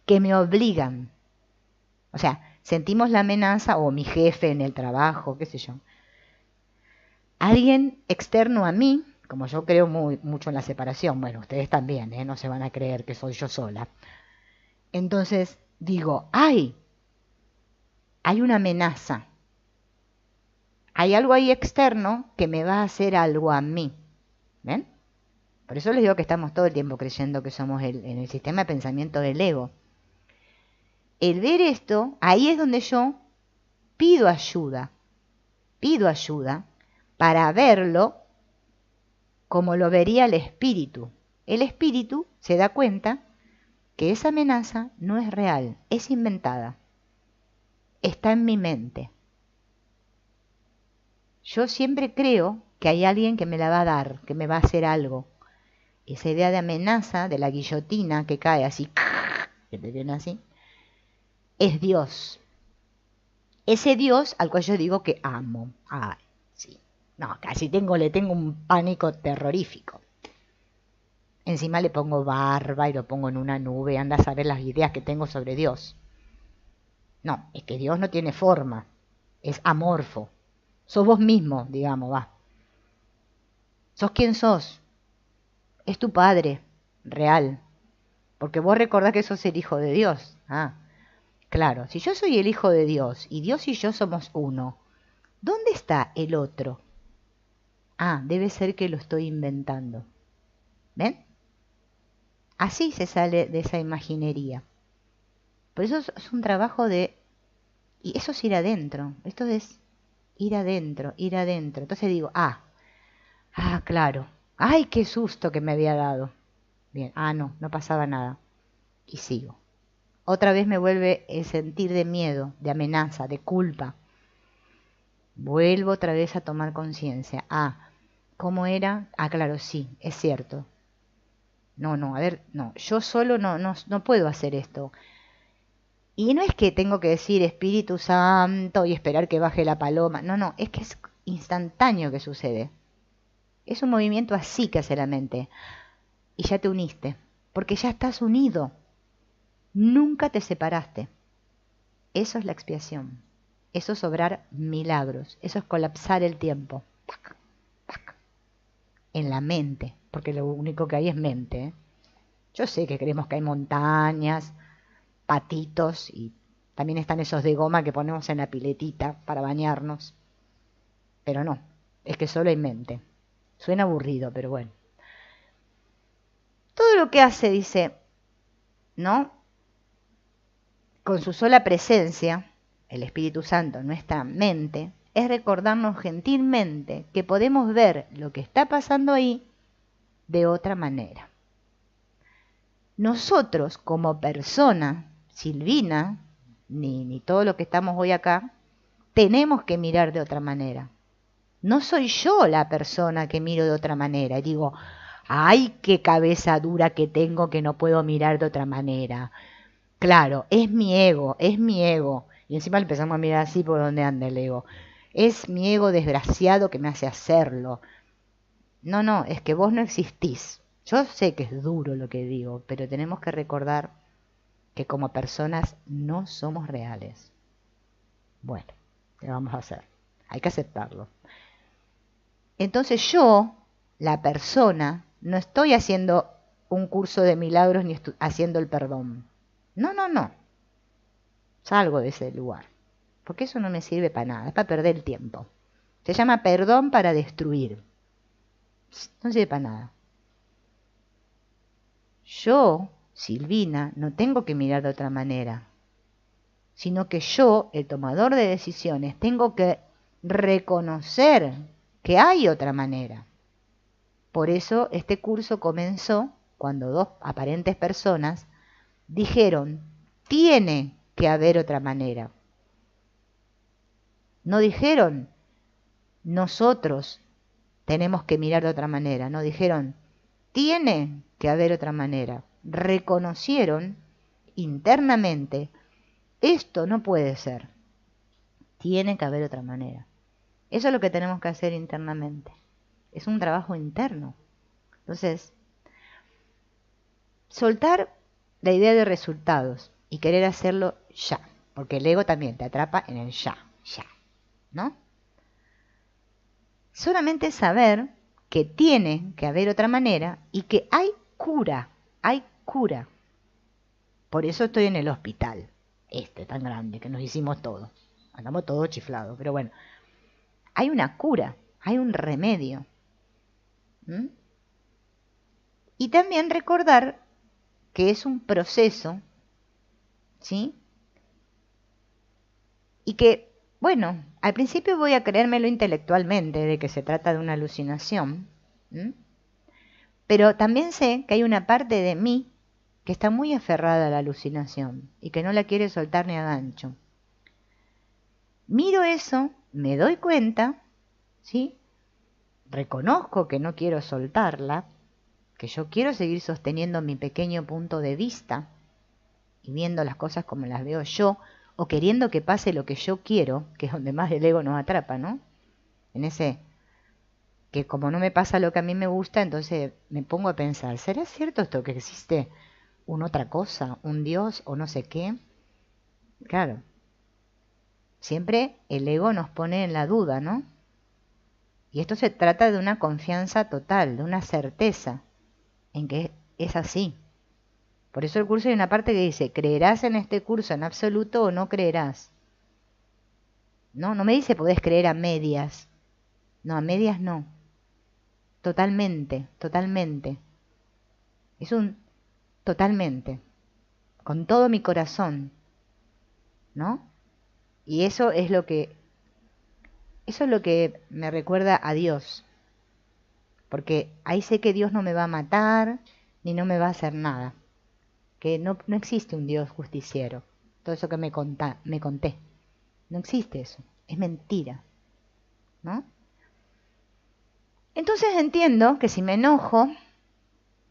que me obligan. O sea, sentimos la amenaza, o mi jefe en el trabajo, qué sé yo. Alguien externo a mí, como yo creo mucho en la separación, bueno, ustedes también, no se van a creer que soy yo sola. Entonces digo, hay una amenaza. Hay algo ahí externo que me va a hacer algo a mí. ¿Ven? Por eso les digo que estamos todo el tiempo creyendo que somos en el sistema de pensamiento del ego. El ver esto, ahí es donde yo pido ayuda para verlo como lo vería el espíritu. El espíritu se da cuenta que esa amenaza no es real, es inventada. Está en mi mente. Yo siempre creo que hay alguien que me la va a dar, que me va a hacer algo. Esa idea de amenaza, de la guillotina que cae así, que te viene así, es Dios. Ese Dios al cual yo digo que amo. Ay, sí. No, casi le tengo un pánico terrorífico. Encima le pongo barba y lo pongo en una nube, anda a saber las ideas que tengo sobre Dios. No, es que Dios no tiene forma, es amorfo. Sos vos mismo, digamos, va. Sos quien sos. Es tu Padre, real. Porque vos recordás que sos el Hijo de Dios. Ah, claro, si yo soy el Hijo de Dios y Dios y yo somos uno, ¿dónde está el otro? Ah, debe ser que lo estoy inventando. ¿Ven? Así se sale de esa imaginería. Por eso es un trabajo de... Y eso es ir adentro. Esto es ir adentro, ir adentro. Entonces digo, claro. Ay, qué susto que me había dado. Bien, no pasaba nada. Y sigo. Otra vez me vuelve el sentir de miedo, de amenaza, de culpa. Vuelvo otra vez a tomar conciencia. ¿Cómo era? Claro, sí, es cierto. No, a ver, no, yo solo no puedo hacer esto. Y no es que tengo que decir Espíritu Santo y esperar que baje la paloma. No, es que es instantáneo que sucede. Es un movimiento así que hace la mente. Y ya te uniste, porque ya estás unido. Nunca te separaste. Eso es la expiación. Eso es obrar milagros. Eso es colapsar el tiempo. Tac, tac, en la mente, porque lo único que hay es mente, ¿eh? Yo sé que creemos que hay montañas, patitos y también están esos de goma que ponemos en la piletita para bañarnos. Pero no, es que solo hay mente. Suena aburrido, pero bueno. Todo lo que hace, dice, ¿no? Con su sola presencia, el Espíritu Santo en nuestra mente, es recordarnos gentilmente que podemos ver lo que está pasando ahí de otra manera. Nosotros, como persona, Silvina, ni todo lo que estamos hoy acá, tenemos que mirar de otra manera. No soy yo la persona que miro de otra manera y digo, ¡ay, qué cabeza dura que tengo que no puedo mirar de otra manera! Claro, es mi ego, es mi ego. Y encima empezamos a mirar así por donde anda el ego. Es mi ego desgraciado que me hace hacerlo. No, es que vos no existís. Yo sé que es duro lo que digo, pero tenemos que recordar que como personas no somos reales. Bueno, ¿qué vamos a hacer? Hay que aceptarlo. Entonces yo, la persona, no estoy haciendo un curso de milagros ni haciendo el perdón. No. Salgo de ese lugar. Porque eso no me sirve para nada, es para perder el tiempo. Se llama perdón para destruir. No sirve para nada. Yo, Silvina, no tengo que mirar de otra manera, sino que yo, el tomador de decisiones, tengo que reconocer que hay otra manera. Por eso este curso comenzó cuando dos aparentes personas dijeron, tiene que haber otra manera. No dijeron, nosotros tenemos que mirar de otra manera. No dijeron, tiene que haber otra manera. Reconocieron internamente, esto no puede ser. Tiene que haber otra manera. Eso es lo que tenemos que hacer internamente. Es un trabajo interno. Entonces, soltar la idea de resultados y querer hacerlo ya. Porque el ego también te atrapa en el ya, ¿no? Solamente saber que tiene que haber otra manera y que hay cura. Por eso estoy en el hospital, tan grande, que nos hicimos todos. Andamos todos chiflados, pero bueno. Hay una cura, hay un remedio. Y también recordar que es un proceso, ¿sí? Y que, bueno, al principio voy a creérmelo intelectualmente de que se trata de una alucinación, pero también sé que hay una parte de mí que está muy aferrada a la alucinación y que no la quiere soltar ni a gancho. Miro eso, me doy cuenta, ¿sí? Reconozco que no quiero soltarla, que yo quiero seguir sosteniendo mi pequeño punto de vista y viendo las cosas como las veo yo, o queriendo que pase lo que yo quiero, que es donde más el ego nos atrapa, ¿no? En ese que como no me pasa lo que a mí me gusta, entonces me pongo a pensar, ¿será cierto esto que existe una otra cosa, un Dios o no sé qué? Claro, siempre el ego nos pone en la duda, ¿no? Y esto se trata de una confianza total, de una certeza en que es así. Por eso el curso hay una parte que dice, ¿creerás en este curso en absoluto o no creerás? No me dice podés creer a medias. No, a medias no. Totalmente. Es un totalmente. Con todo mi corazón. ¿No? Y eso es lo que me recuerda a Dios. Porque ahí sé que Dios no me va a matar, ni no me va a hacer nada. Que no existe un Dios justiciero. Todo eso que me conté. No existe eso. Es mentira. ¿No? Entonces entiendo que si me enojo,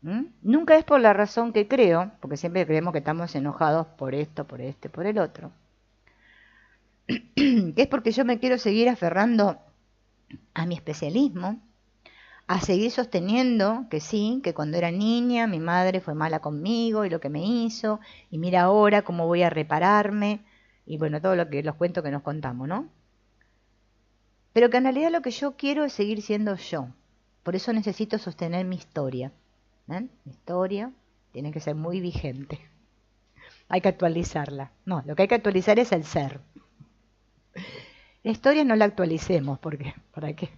Nunca es por la razón que creo, porque siempre creemos que estamos enojados por esto, por este, por el otro. Que es porque yo me quiero seguir aferrando a mi especialismo, a seguir sosteniendo que sí, que cuando era niña mi madre fue mala conmigo y lo que me hizo, y mira ahora cómo voy a repararme, y bueno, todo lo que los cuentos que nos contamos, ¿no? Pero que en realidad lo que yo quiero es seguir siendo yo. Por eso necesito sostener mi historia. ¿Ven? Mi historia tiene que ser muy vigente. Hay que actualizarla. No, lo que hay que actualizar es el ser. La historia no la actualicemos, porque ¿para qué?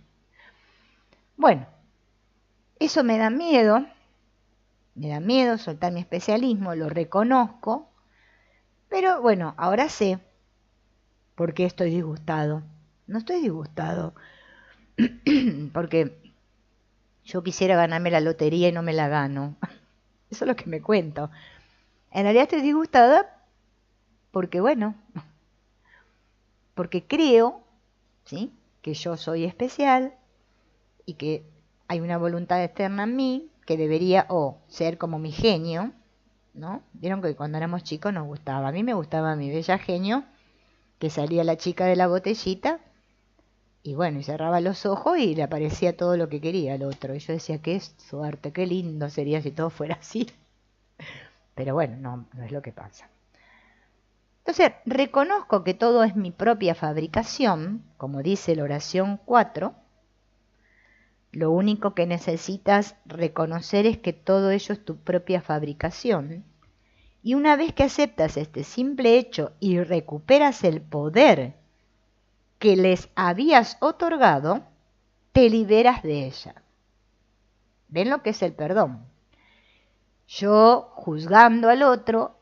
Bueno, eso me da miedo soltar mi especialismo, lo reconozco, pero bueno, ahora sé por qué estoy disgustado. No estoy disgustado porque yo quisiera ganarme la lotería y no me la gano. Eso es lo que me cuento. En realidad estoy disgustada porque, bueno, porque creo, ¿sí?, que yo soy especial y que hay una voluntad externa en mí que debería ser como mi genio, ¿no? Vieron que cuando éramos chicos nos gustaba. A mí me gustaba mi bella genio, que salía la chica de la botellita y bueno, y cerraba los ojos y le aparecía todo lo que quería al otro. Y yo decía, qué suerte, qué lindo sería si todo fuera así. Pero bueno, no es lo que pasa. Entonces, reconozco que todo es mi propia fabricación, como dice la oración 4. Lo único que necesitas reconocer es que todo ello es tu propia fabricación. Y una vez que aceptas este simple hecho y recuperas el poder que les habías otorgado, te liberas de ella. ¿Ven lo que es el perdón? Yo, juzgando al otro,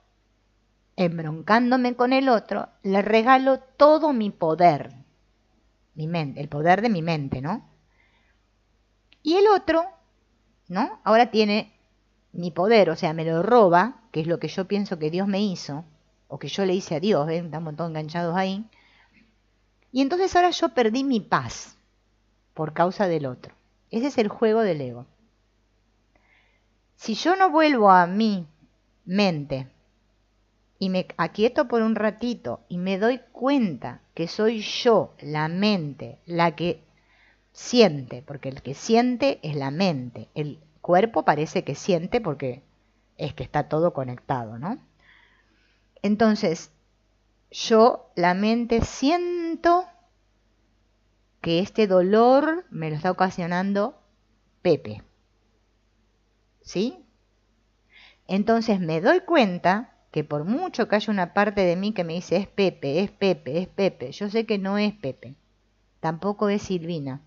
embroncándome con el otro, le regalo todo mi poder, mi mente, el poder de mi mente, ¿no? Y el otro, ¿no?, ahora tiene mi poder, o sea, me lo roba, que es lo que yo pienso que Dios me hizo, o que yo le hice a Dios, ¿ven? Estamos todos enganchados ahí. Y entonces ahora yo perdí mi paz por causa del otro. Ese es el juego del ego. Si yo no vuelvo a mi mente y me aquieto por un ratito y me doy cuenta que soy yo, la mente, la que siente, porque el que siente es la mente. El cuerpo parece que siente porque es que está todo conectado, ¿no? Entonces, yo, la mente, siento que este dolor me lo está ocasionando Pepe. ¿Sí? Entonces me doy cuenta que por mucho que haya una parte de mí que me dice es Pepe, es Pepe, es Pepe, yo sé que no es Pepe, tampoco es Silvina,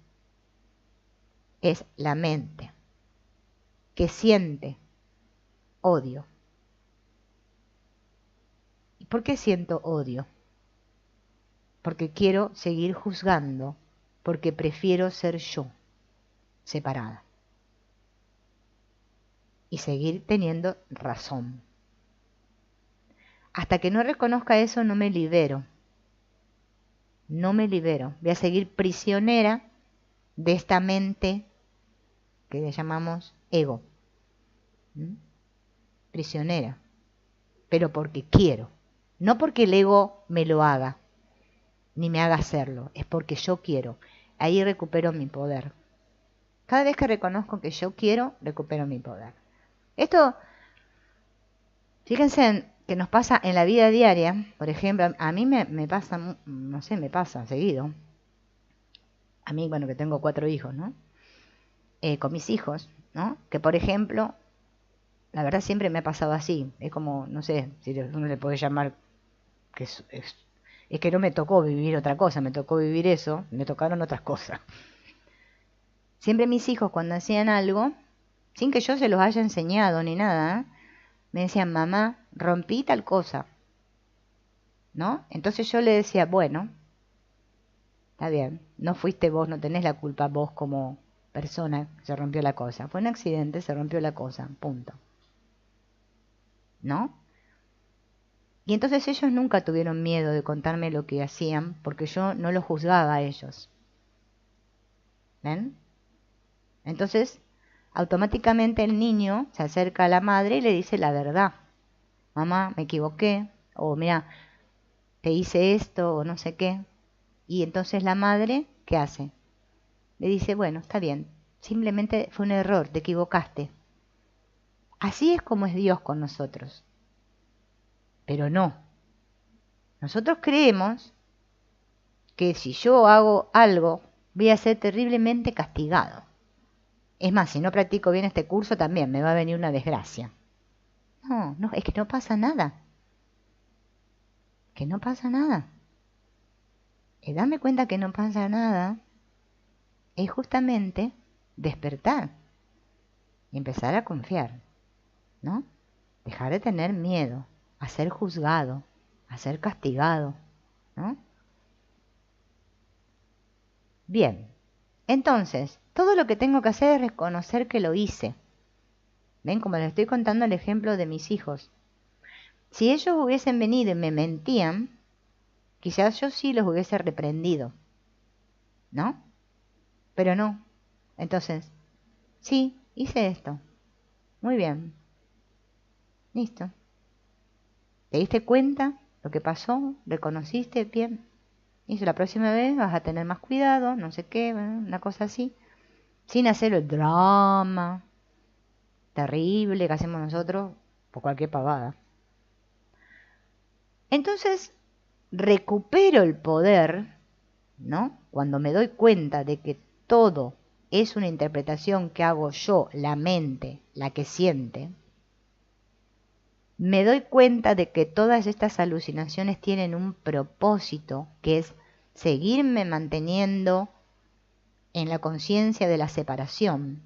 es la mente que siente odio. ¿Y por qué siento odio? Porque quiero seguir juzgando, porque prefiero ser yo, separada, y seguir teniendo razón. Hasta que no reconozca eso no me libero. No me libero. Voy a seguir prisionera de esta mente que le llamamos ego. Prisionera. Pero porque quiero. No porque el ego me lo haga, ni me haga hacerlo. Es porque yo quiero. Ahí recupero mi poder. Cada vez que reconozco que yo quiero, recupero mi poder. Esto, fíjense que nos pasa en la vida diaria. Por ejemplo, a mí me pasa, no sé, me pasa seguido. A mí, bueno, que tengo 4 hijos, ¿no? Con mis hijos, ¿no? Que por ejemplo, la verdad siempre me ha pasado así. Es como, no sé, si uno le puede llamar que es que no me tocó vivir otra cosa, me tocó vivir eso, me tocaron otras cosas. Siempre mis hijos cuando hacían algo, sin que yo se los haya enseñado ni nada, me decían, mamá, rompí tal cosa, ¿no? Entonces yo le decía, bueno, está bien, no fuiste vos, no tenés la culpa vos como persona, se rompió la cosa. Fue un accidente, se rompió la cosa, punto. ¿No? Y entonces ellos nunca tuvieron miedo de contarme lo que hacían porque yo no los juzgaba a ellos. ¿Ven? Entonces, automáticamente el niño se acerca a la madre y le dice la verdad. Mamá, me equivoqué, o mira, te hice esto, o no sé qué. Y entonces la madre, ¿qué hace? Le dice, bueno, está bien, simplemente fue un error, te equivocaste. Así es como es Dios con nosotros. Pero no. Nosotros creemos que si yo hago algo, voy a ser terriblemente castigado. Es más, si no practico bien este curso, también me va a venir una desgracia. No, no, es que no pasa nada. Que no pasa nada. Y darme cuenta que no pasa nada es justamente despertar y empezar a confiar, ¿no? Dejar de tener miedo a ser juzgado, a ser castigado, ¿no? Bien, entonces, todo lo que tengo que hacer es reconocer que lo hice. ¿Ven? Como les estoy contando el ejemplo de mis hijos. Si ellos hubiesen venido y me mentían, quizás yo sí los hubiese reprendido, ¿no? Pero no. Entonces, sí, hice esto. Muy bien. Listo. ¿Te diste cuenta lo que pasó? ¿Reconociste? Bien. Y la próxima vez vas a tener más cuidado, no sé qué, una cosa así. Sin hacer el drama terrible que hacemos nosotros por cualquier pavada. Entonces, recupero el poder, ¿no? Cuando me doy cuenta de que todo es una interpretación que hago yo, la mente, la que siente, me doy cuenta de que todas estas alucinaciones tienen un propósito, que es seguirme manteniendo en la conciencia de la separación,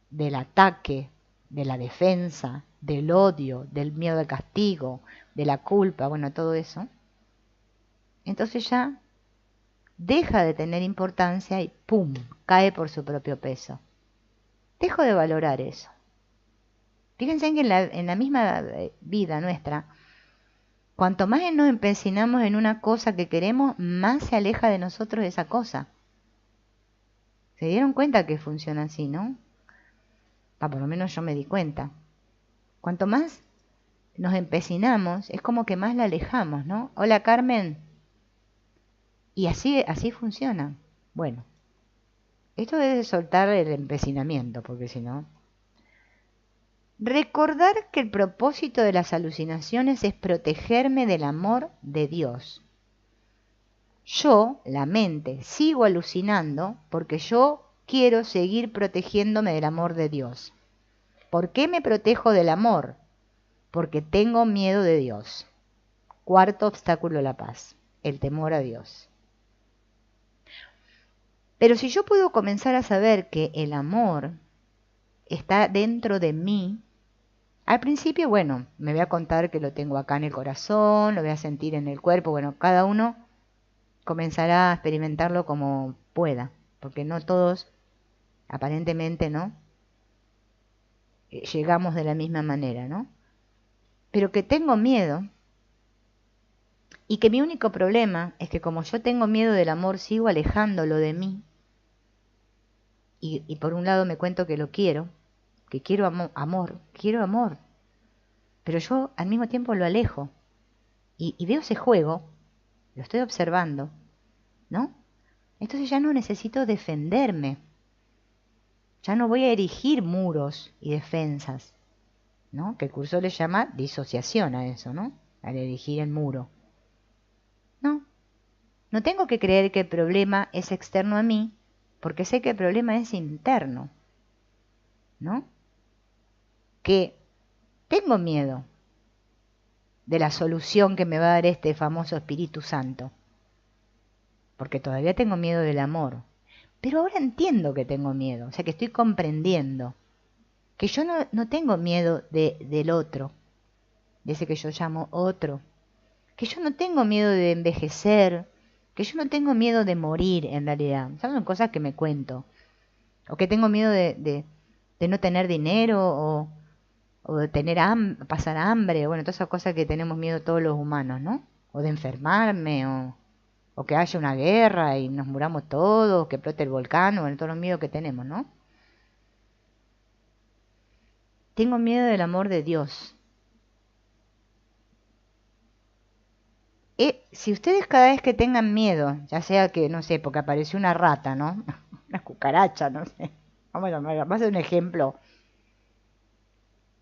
del ataque, de la defensa, del odio, del miedo al castigo, de la culpa, bueno, todo eso. Entonces ya deja de tener importancia y ¡pum!, cae por su propio peso. Dejo de valorar eso. Fíjense que en la misma vida nuestra, cuanto más nos empecinamos en una cosa que queremos, más se aleja de nosotros esa cosa. ¿Se dieron cuenta que funciona así, no? Por lo menos yo me di cuenta. Cuanto más nos empecinamos, es como que más la alejamos, ¿no? Hola, Carmen. Y así funciona. Bueno, esto debe soltar el empecinamiento, porque si no... Recordar que el propósito de las alucinaciones es protegerme del amor de Dios. Yo, la mente, sigo alucinando porque yo quiero seguir protegiéndome del amor de Dios. ¿Por qué me protejo del amor? Porque tengo miedo de Dios. Cuarto obstáculo a la paz, el temor a Dios. Pero si yo puedo comenzar a saber que el amor está dentro de mí, al principio, bueno, me voy a contar que lo tengo acá en el corazón, lo voy a sentir en el cuerpo, bueno, cada uno comenzará a experimentarlo como pueda, porque no todos, aparentemente, ¿no? Llegamos de la misma manera, ¿no? Pero que tengo miedo y que mi único problema es que como yo tengo miedo del amor, sigo alejándolo de mí y por un lado me cuento que lo quiero, que quiero quiero amor, pero yo al mismo tiempo lo alejo y veo ese juego, lo estoy observando, ¿no? Entonces ya no necesito defenderme, ya no voy a erigir muros y defensas, ¿no? Que el curso le llama disociación a eso, ¿no? Al erigir el muro. No, no tengo que creer que el problema es externo a mí, porque sé que el problema es interno, ¿no? Que tengo miedo de la solución que me va a dar este famoso Espíritu Santo, porque todavía tengo miedo del amor. Pero ahora entiendo que tengo miedo, o sea que estoy comprendiendo que yo no tengo miedo del otro, de ese que yo llamo otro, que yo no tengo miedo de envejecer, que yo no tengo miedo de morir en realidad. Son cosas que me cuento. O que tengo miedo de no tener dinero o de tener pasar hambre, bueno, todas esas cosas que tenemos miedo todos los humanos, ¿no? O de enfermarme o que haya una guerra y nos muramos todos, que explote el volcán, bueno, todos los miedos que tenemos, ¿no? Tengo miedo del amor de Dios. Si ustedes cada vez que tengan miedo, ya sea que, no sé, porque apareció una rata, ¿no? Una cucaracha, no sé. Vamos a hacer un ejemplo.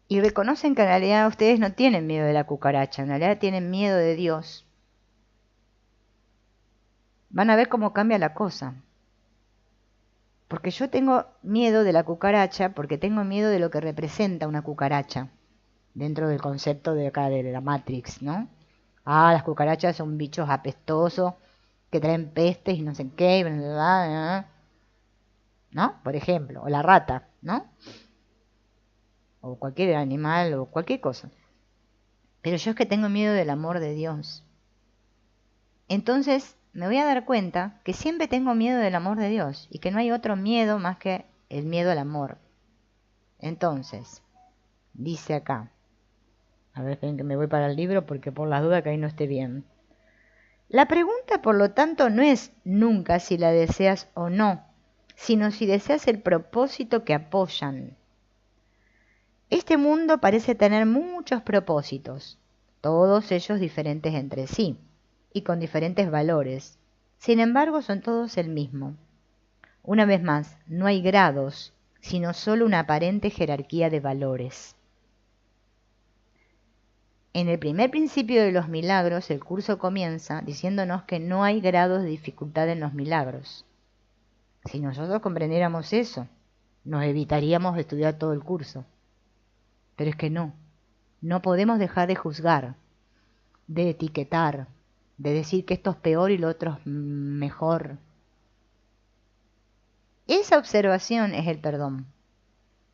Y reconocen que en realidad ustedes no tienen miedo de la cucaracha, en realidad tienen miedo de Dios. Van a ver cómo cambia la cosa. Porque yo tengo miedo de la cucaracha porque tengo miedo de lo que representa una cucaracha dentro del concepto de acá de la Matrix, ¿no? Ah, las cucarachas son bichos apestosos que traen pestes y no sé qué, bla, bla, bla, ¿no? Por ejemplo, o la rata, ¿no? O cualquier animal o cualquier cosa. Pero yo es que tengo miedo del amor de Dios. Entonces me voy a dar cuenta que siempre tengo miedo del amor de Dios y que no hay otro miedo más que el miedo al amor. Entonces, dice acá, a ver, esperen que me voy para el libro porque por las dudas que ahí no esté bien. La pregunta, por lo tanto, no es nunca si la deseas o no, sino si deseas el propósito que apoyan. Este mundo parece tener muchos propósitos, todos ellos diferentes entre sí y con diferentes valores. Sin embargo, son todos el mismo. Una vez más, no hay grados, sino solo una aparente jerarquía de valores. En el primer principio de los milagros, el curso comienza diciéndonos que no hay grados de dificultad en los milagros. Si nosotros comprendiéramos eso, nos evitaríamos estudiar todo el curso. Pero es que no podemos dejar de juzgar, de etiquetar, de decir que esto es peor y lo otro es mejor. Esa observación es el perdón.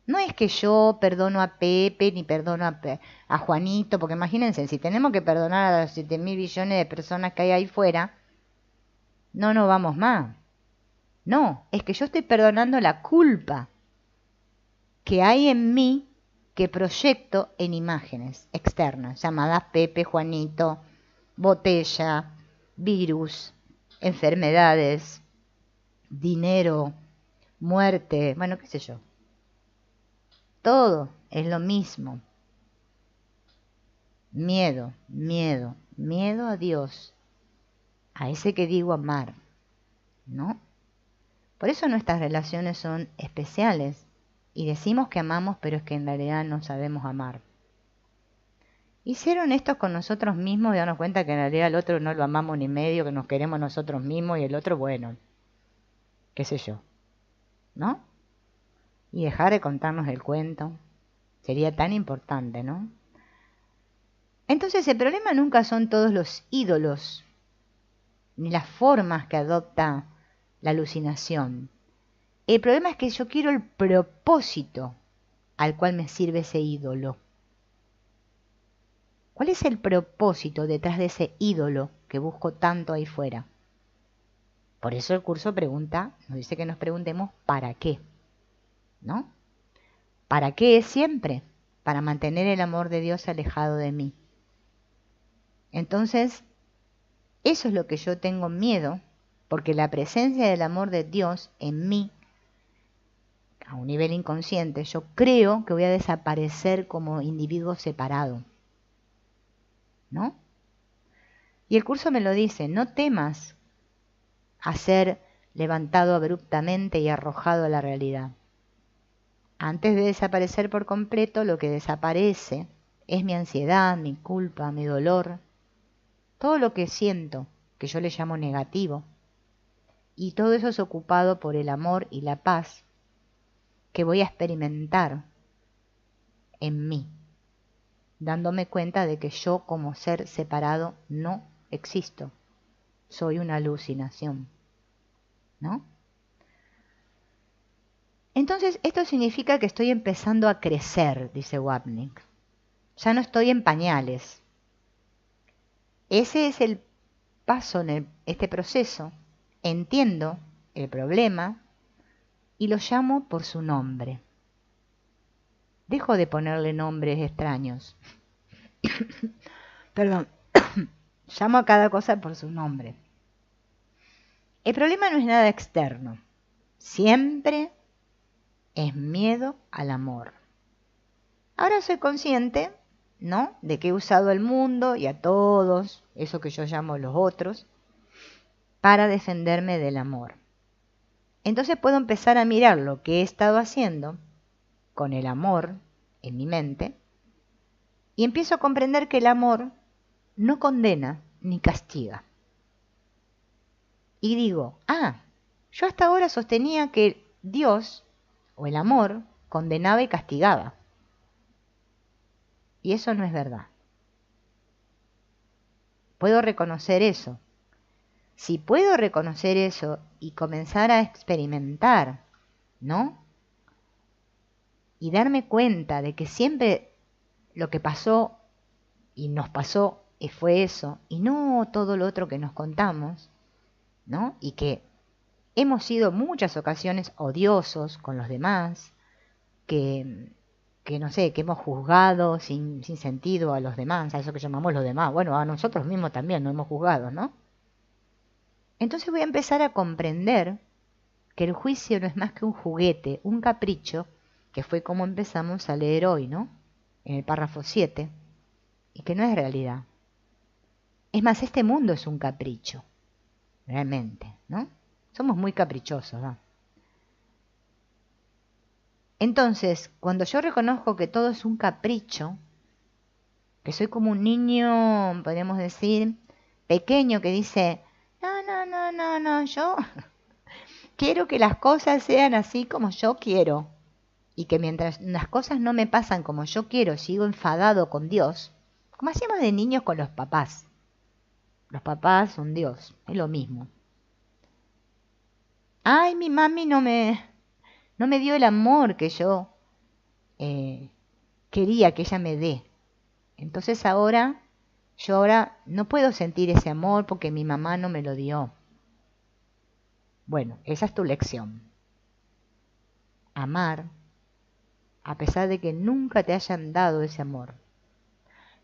No es que yo perdono a Pepe ni perdono a Juanito, porque imagínense, si tenemos que perdonar a los 7.000 billones de personas que hay ahí fuera, no vamos más. No, es que yo estoy perdonando la culpa que hay en mí que proyecto en imágenes externas, llamadas Pepe, Juanito, botella, virus, enfermedades, dinero, muerte, bueno, qué sé yo. Todo es lo mismo. Miedo, miedo, miedo a Dios, a ese que digo amar, ¿no? Por eso nuestras relaciones son especiales y decimos que amamos, pero es que en realidad no sabemos amar. Y ser honestos con nosotros mismos y darnos cuenta que en realidad el otro no lo amamos ni medio, que nos queremos nosotros mismos y el otro, bueno, qué sé yo, ¿no? Y dejar de contarnos el cuento sería tan importante, ¿no? Entonces el problema nunca son todos los ídolos, ni las formas que adopta la alucinación. El problema es que yo quiero el propósito al cual me sirve ese ídolo. ¿Cuál es el propósito detrás de ese ídolo que busco tanto ahí fuera? Por eso el curso pregunta, nos dice que nos preguntemos ¿para qué? ¿No? ¿Para qué es siempre? Para mantener el amor de Dios alejado de mí. Entonces, eso es lo que yo tengo miedo, porque la presencia del amor de Dios en mí, a un nivel inconsciente, yo creo que voy a desaparecer como individuo separado, ¿no? Y el curso me lo dice, no temas a ser levantado abruptamente y arrojado a la realidad. Antes de desaparecer por completo, lo que desaparece es mi ansiedad, mi culpa, mi dolor, todo lo que siento, que yo le llamo negativo, y todo eso es ocupado por el amor y la paz que voy a experimentar en mí, dándome cuenta de que yo como ser separado no existo, soy una alucinación, ¿no? Entonces esto significa que estoy empezando a crecer, dice Wapnick. Ya no estoy en pañales. Ese es el paso en este proceso. Entiendo el problema y lo llamo por su nombre. Dejo de ponerle nombres extraños. Perdón. Llamo a cada cosa por su nombre. El problema no es nada externo. Siempre es miedo al amor. Ahora soy consciente, ¿no?, de que he usado al mundo y a todos, eso que yo llamo los otros, para defenderme del amor. Entonces puedo empezar a mirar lo que he estado haciendo con el amor en mi mente y empiezo a comprender que el amor no condena ni castiga. Y digo, yo hasta ahora sostenía que Dios o el amor condenaba y castigaba. Y eso no es verdad. Puedo reconocer eso. Si puedo reconocer eso y comenzar a experimentar, ¿no?, y darme cuenta de que siempre lo que pasó y nos pasó fue eso, y no todo lo otro que nos contamos, ¿no?, y que hemos sido muchas ocasiones odiosos con los demás, que no sé, que hemos juzgado sin sentido a los demás, a eso que llamamos los demás. Bueno, a nosotros mismos también nos hemos juzgado, ¿no? Entonces voy a empezar a comprender que el juicio no es más que un juguete, un capricho, que fue como empezamos a leer hoy, ¿no?, en el párrafo 7, y que no es realidad. Es más, este mundo es un capricho, realmente, ¿no? Somos muy caprichosos, ¿no? Entonces, cuando yo reconozco que todo es un capricho, que soy como un niño, podríamos decir, pequeño que dice, no, yo quiero que las cosas sean así como yo quiero, y que mientras las cosas no me pasan como yo quiero, sigo enfadado con Dios, como hacíamos de niños con los papás. Los papás son Dios, es lo mismo. Ay, mi mami no me dio el amor que yo quería que ella me dé. Entonces yo ahora no puedo sentir ese amor porque mi mamá no me lo dio. Bueno, esa es tu lección. Amar, a pesar de que nunca te hayan dado ese amor.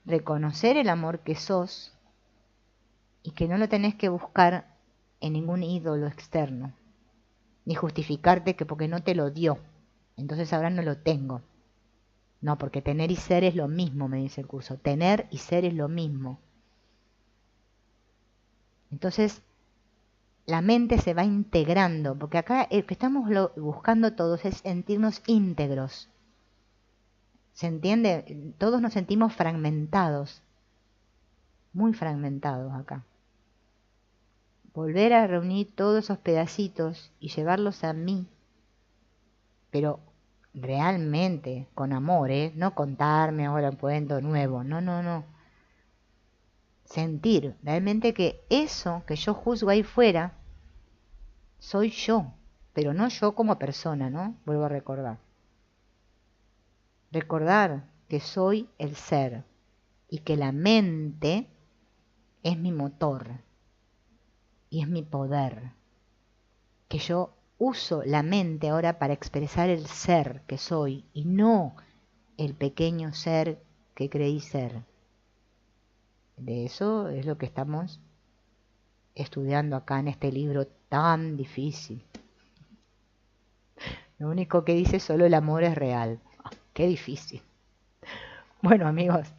Reconocer el amor que sos y que no lo tenés que buscar en ningún ídolo externo, ni justificarte que porque no te lo dio, entonces ahora no lo tengo. No, porque tener y ser es lo mismo, me dice el curso. Tener y ser es lo mismo. Entonces, la mente se va integrando, porque acá el que estamos buscando todos es sentirnos íntegros. ¿Se entiende? Todos nos sentimos fragmentados, muy fragmentados acá. Volver a reunir todos esos pedacitos y llevarlos a mí, pero realmente con amor, no contarme ahora un cuento nuevo, no. Sentir realmente que eso que yo juzgo ahí fuera soy yo, pero no yo como persona, ¿no? Vuelvo a recordar. Recordar que soy el ser y que la mente es mi motor y es mi poder. Que yo uso la mente ahora para expresar el ser que soy y no el pequeño ser que creí ser. De eso es lo que estamos estudiando acá en este libro tan difícil. Lo único que dice solo el amor es real. Qué difícil. Bueno, amigos,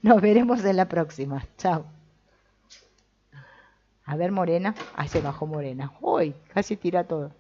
nos veremos en la próxima. Chao. A ver, Morena. Ahí se bajó Morena. Uy, casi tira todo.